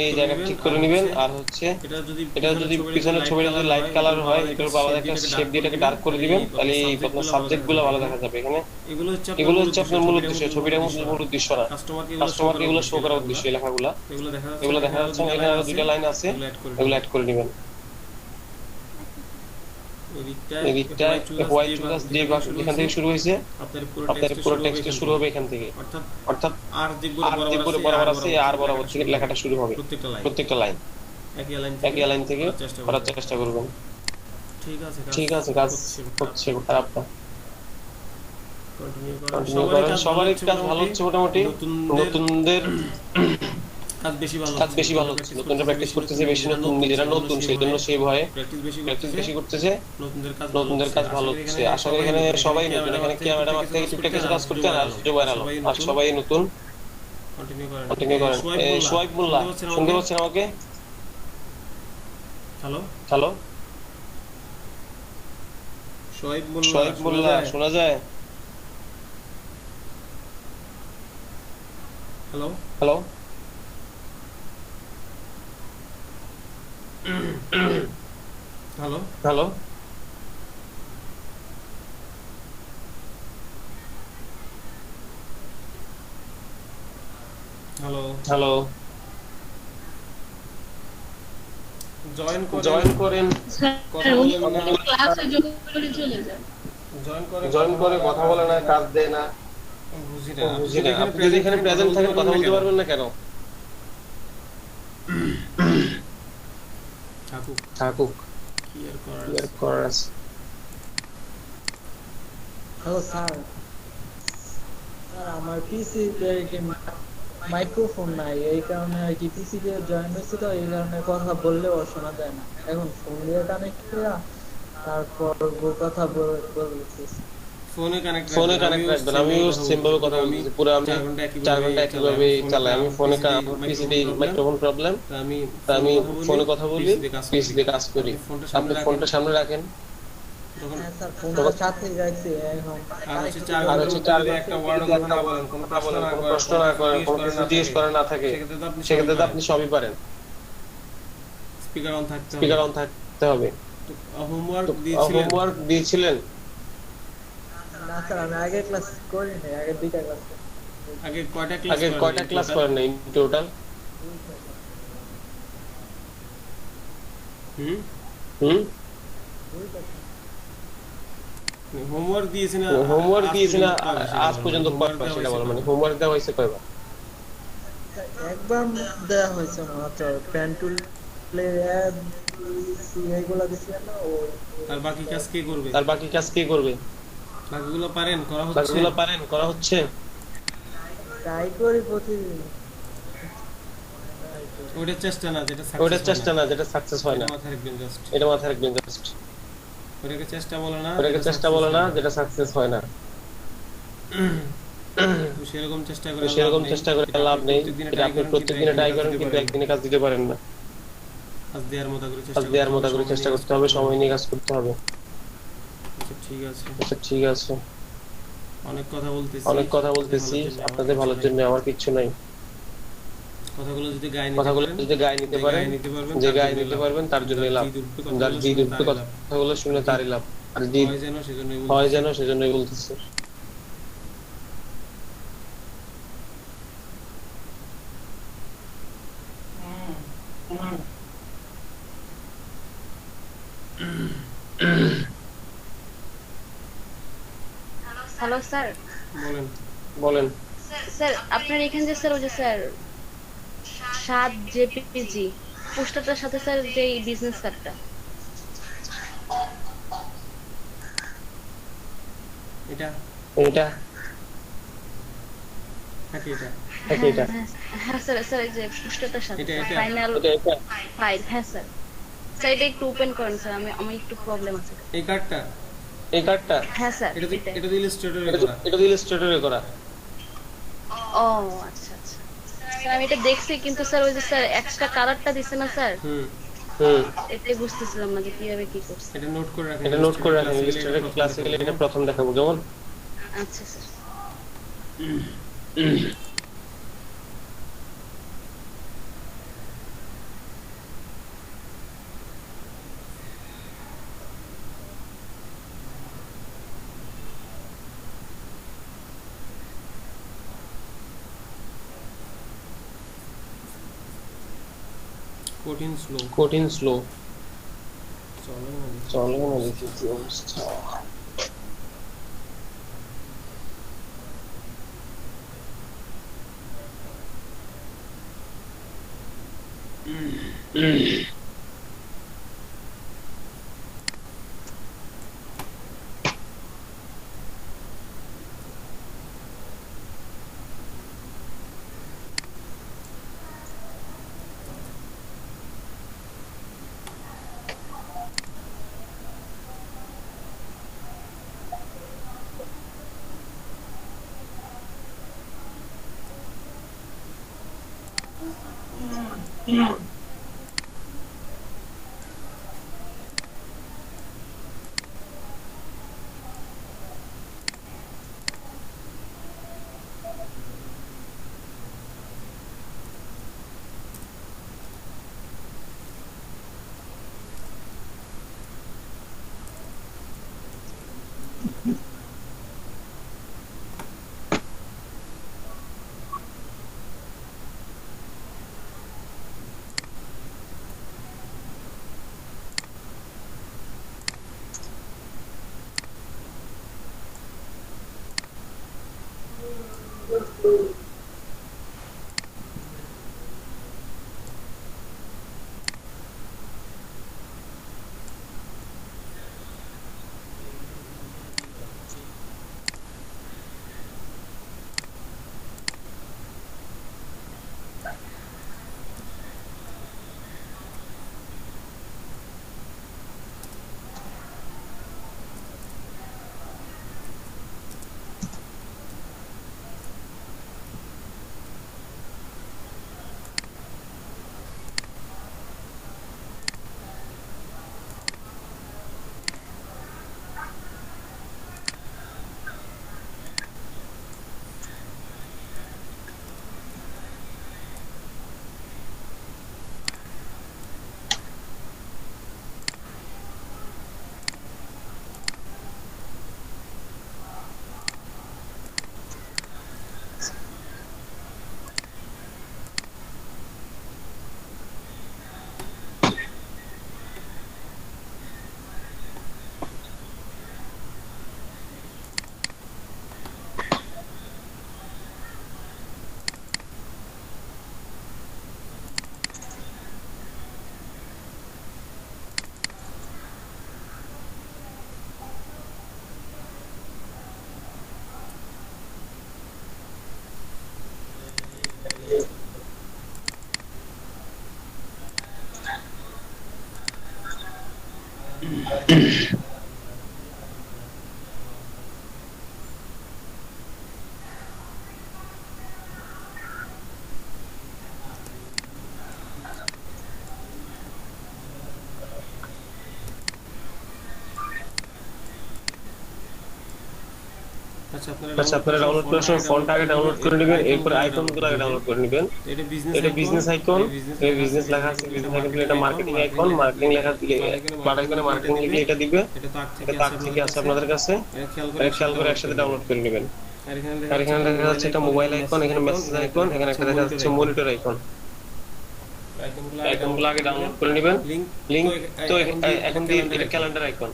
এই জায়গা ঠিক করে নেবেন। আর হচ্ছে এটা যদি পিছনের ছবিটা যদি লাইট কালার হয় এটার উপর আলাদা একটা শেপ দিয়ে এটাকে ডার্ক করে দিবেন তাহলে এই আপনার সাবজেক্ট গুলো ভালো দেখা যাবে। এখানে এগুলো হচ্ছে আপনার মূল উদ্দেশ্য ছবিটার মূল উদ্দেশ্য না কাস্টমারকে এগুলো শো করার উদ্দেশ্য লেখাগুলো এগুলো দেখা যাচ্ছে। এখানে আরো দুটো লাইন আছে এগুলো অ্যাড করে নেবেন। এদিকটা হোয়াইট প্লাস যে এখান থেকে শুরু হয়েছে আপনার পুরো টেক্সট শুরু হবে এখান থেকে অর্থাৎ আর যে বরাবর আছে আর বরাবর থেকে লেখাটা শুরু হবে প্রত্যেকটা লাইন একই লাইন থেকে করার চেষ্টা করবেন। ঠিক আছে কাজ হচ্ছে খারাপ না। সবারই কাজ ভালো হচ্ছে মোটামুটি। নতুনদের কাজ বেশি ভালো কাজ বেশি ভালো হচ্ছে, নতুনরা প্র্যাকটিস করতেছে বেশি, নতুন নিজেরা নতুন সেই জন্য সেই ভয়ে প্র্যাকটিস বেশি করতেছে, নতুনদের কাজ ভালো হচ্ছে। আশা করি এখানে সবাই নতুন, এখানে কি ম্যাডাম থেকে টুকটাক কিছু কাজ করতে আর জুবাইর আলম আর সবাই নতুন। কন্টিনিউ করেন। সোহাইব মোল্লা শুনতে পাচ্ছেন আমাকে? হ্যালো হ্যালো সোহাইব মোল্লা শোনা যায়? Hello hello hello hello hello hello join করেন, ক্লাসে জয়েন করে চলে যায়। জয়েন করে কথা বলে না, কাজ দেয় না, বুঝি বুঝি না। আপনি যদি এখানে প্রেজেন্ট থাকেন কথা বলতে পারবেন না কেন? থাকুক ক্লিয়ার করার আছে। হ্যালো স্যার, স্যার আমার পিসিতে মাইক্রোফোন নাই, এই কারণে আর কি পিসিতে জয়েন হয়েছে তো, এই কারণে কথা বললেও শোনা যায় না। এখন ফোন দিয়ে কানেক্ট করে তারপর কথা বলতেছি। ফোনে কানেক্ট রাখবেন। আমিও সেম ভাবে কথা বলতেছি, পুরো আমি 4 ঘন্টা একইভাবে চালাই। আমি ফোনে পিসিতে মাইক্রোফোন প্রবলেম, আমি ফোনে কথা বলি, পিসিতে কাজ করি। আপনি ফোনটা সামনে রাখেন। হ্যাঁ স্যার, ফোনটা সাথেই রাখছি। এখন আর হচ্ছে 4 ঘন্টা একটা ওয়ার্ড কথা না বলেন, কোনো প্রশ্ন না করেন, কোনো কিছু জিজ্ঞেস করেন না থাকে, সেক্ষেত্রে তো আপনি সবই পারেন। স্পিকার অন থাকতে হবে। হোমওয়ার্ক দিয়েছিলেন? না স্যার, আমি আগে ক্লাস করিনি, আগে 2টা ক্লাস। আগে কয়টা ক্লাস করেন ইন টোটাল? হোমওয়ার্ক দিয়েছি না আজ পর্যন্ত কয়বার সেটা বলো, মানে হোমওয়ার্ক দেওয়া হয়েছে কয়বার? একবার দেওয়া হয়েছে মাত্র, পেন্টুল প্লে অ্যাড এইগুলা দিছি না। আর বাকি কাজ কে করবে? বাকিগুলো করা হচ্ছে। ট্রাই করি প্রতিদিন। ওটা চেষ্টা না যেটা সাকসেস হয় না, এটা মাথায় রাখবেন জাস্ট। ওটাকে চেষ্টা বলে না যেটা সাকসেস হয় না। সেরকম চেষ্টা করে লাভ নেই। আপনি প্রত্যেকদিন ট্রাই করেন কিন্তু একদিনে কাজ দিতে পারেন না। কাজ দেওয়ার মতো করে চেষ্টা করতে হবে, সময় নিয়ে কাজ করতে হবে। আচ্ছা ঠিক আছে। অনেক কথা বলতেছি আপনাদের ভালোর জন্য, আমার কিচ্ছু নাই। কথাগুলো যদি গায়ে নিতে পারেন, যে গায়ে নিতে পারবেন তার জন্য লাভ। যার জি দুটো কথাগুলো শুনে তারই লাভ, আর জি হয় যেন সেজন্যই বলতেছি। Hello sir. বলেন। স্যার আপনার এখানে যে স্যার ওই যে স্যার 7 জেপিজি পোস্টারটার সাথে স্যার যে বিজনেস কার্ডটা, এটা হ্যাঁ স্যার, স্যার এই যে পোস্টারটার সাথে ফাইনাল ফাইল। হ্যাঁ স্যার, স্যার এটা একটু ওপেন করেন স্যার, আমি একটু প্রবলেম আছে। এই কার্ডটা হ্যাঁ স্যার, এটা ইলাস্ট্রেটরে করা। ও আচ্ছা আচ্ছা স্যার, আমি এটা দেখছি, কিন্তু স্যার ওই যে স্যার এক্সট্রা কালারটা দিছে না স্যার, এটাই বুঝতেছিলাম না যে কিভাবে কি করছে। এটা নোট করে রাখেন। ইলাস্ট্রেটর ক্লাসিক্যালি এটা প্রথম দেখাবো কেমন? আচ্ছা স্যার। কঠিন স্লো চলে মানে কি অবস্থা? আচ্ছা, আপনারা ডাউনলোড করার সময় ফন্ট আগে ডাউনলোড করে নেবেন, এরপর আইকনগুলো আগে ডাউনলোড করে নেবেন। এটা বিজনেস আইকন, এই বিজনেস লেখা আছে, বিজনেস আইকন এটা মার্কেটিং আইকন, মার্কেটিং লেখা দিলে বাট আইকনে মার্কেটিং লিখে এটা দিবে। এটা তার থেকে আছে আপনাদের কাছে, খেয়াল করে একসাথে ডাউনলোড করে নেবেন। আর এখানে দেখা যাচ্ছে এটা মোবাইল আইকন, এখানে মেসেজ আইকন, এখানে একটা দেখা যাচ্ছে মনিটর আইকন। আইকনগুলো আগে ডাউনলোড করে নেবেন। লিংক তো এখন দিয়ে এটা ক্যালেন্ডার আইকন,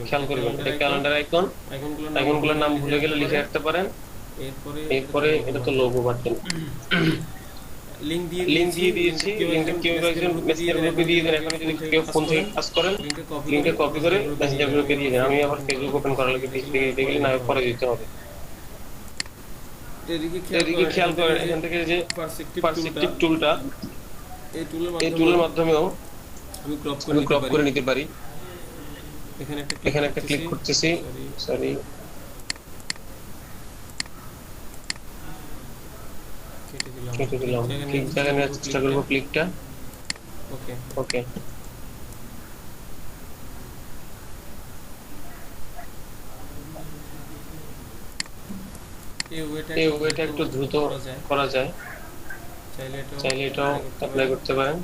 খেয়াল করবেন এটা ক্যালেন্ডার আইকন। আইকনগুলোর নাম ভুলে গেলে লিখে রাখতে পারেন। এরপরে এটা তো লোগো বাটন, লিংক দিয়ে দিয়েছি। লিংকটা কেউ একজন মেসেঞ্জার গ্রুপে দিয়ে দেন। এখন যদি কেউ ফোন থেকে কাজ করেন, লিংকটা কপি করে মেসেঞ্জার গ্রুপে দিয়ে দেন। আমি আবার ফেসবুক ওপেন করার লাগে দেখলে না পরে দিতে হবে। এদিকে খেয়াল করেন এখান থেকে যে পারসেপটিভ টুলটা, এই টুলের মাধ্যমেও আমি ক্রপ করে নিতে পারি। এখানে একটা ক্লিক করতেছি, সরি কেটে দিলাম। ক্লিক জায়গায় নেওয়ার চেষ্টা করবো, ক্লিকটা ওকে। এই ওয়েটা একটু দ্রুত করা যায়, চাইলে এটাও অ্যাপ্লাই করতে পারেন।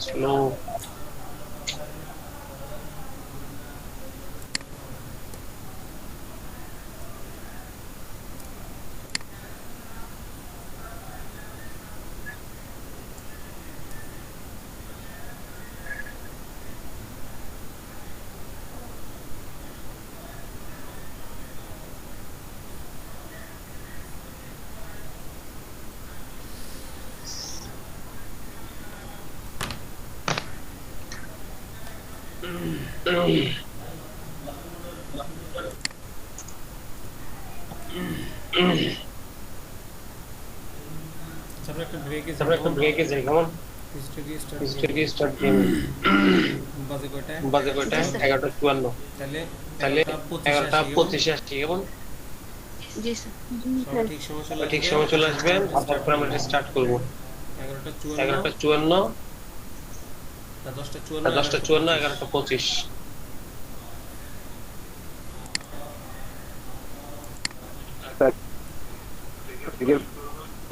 স্লো তারপর একটা ব্রেকে তারপর একটা ব্রেকে যাই কেমন হিস্টরি স্টার্ট গেম বাজে কয়টায় 11:54 তাহলে তাহলে 11:25 আসছি কেমন জি স্যার সবাই ঠিক সময় চলে আসবেন তারপর আমরা স্টার্ট করব 11:54 10:54 11:25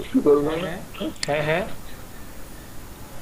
শুরু করবো না? হ্যাঁ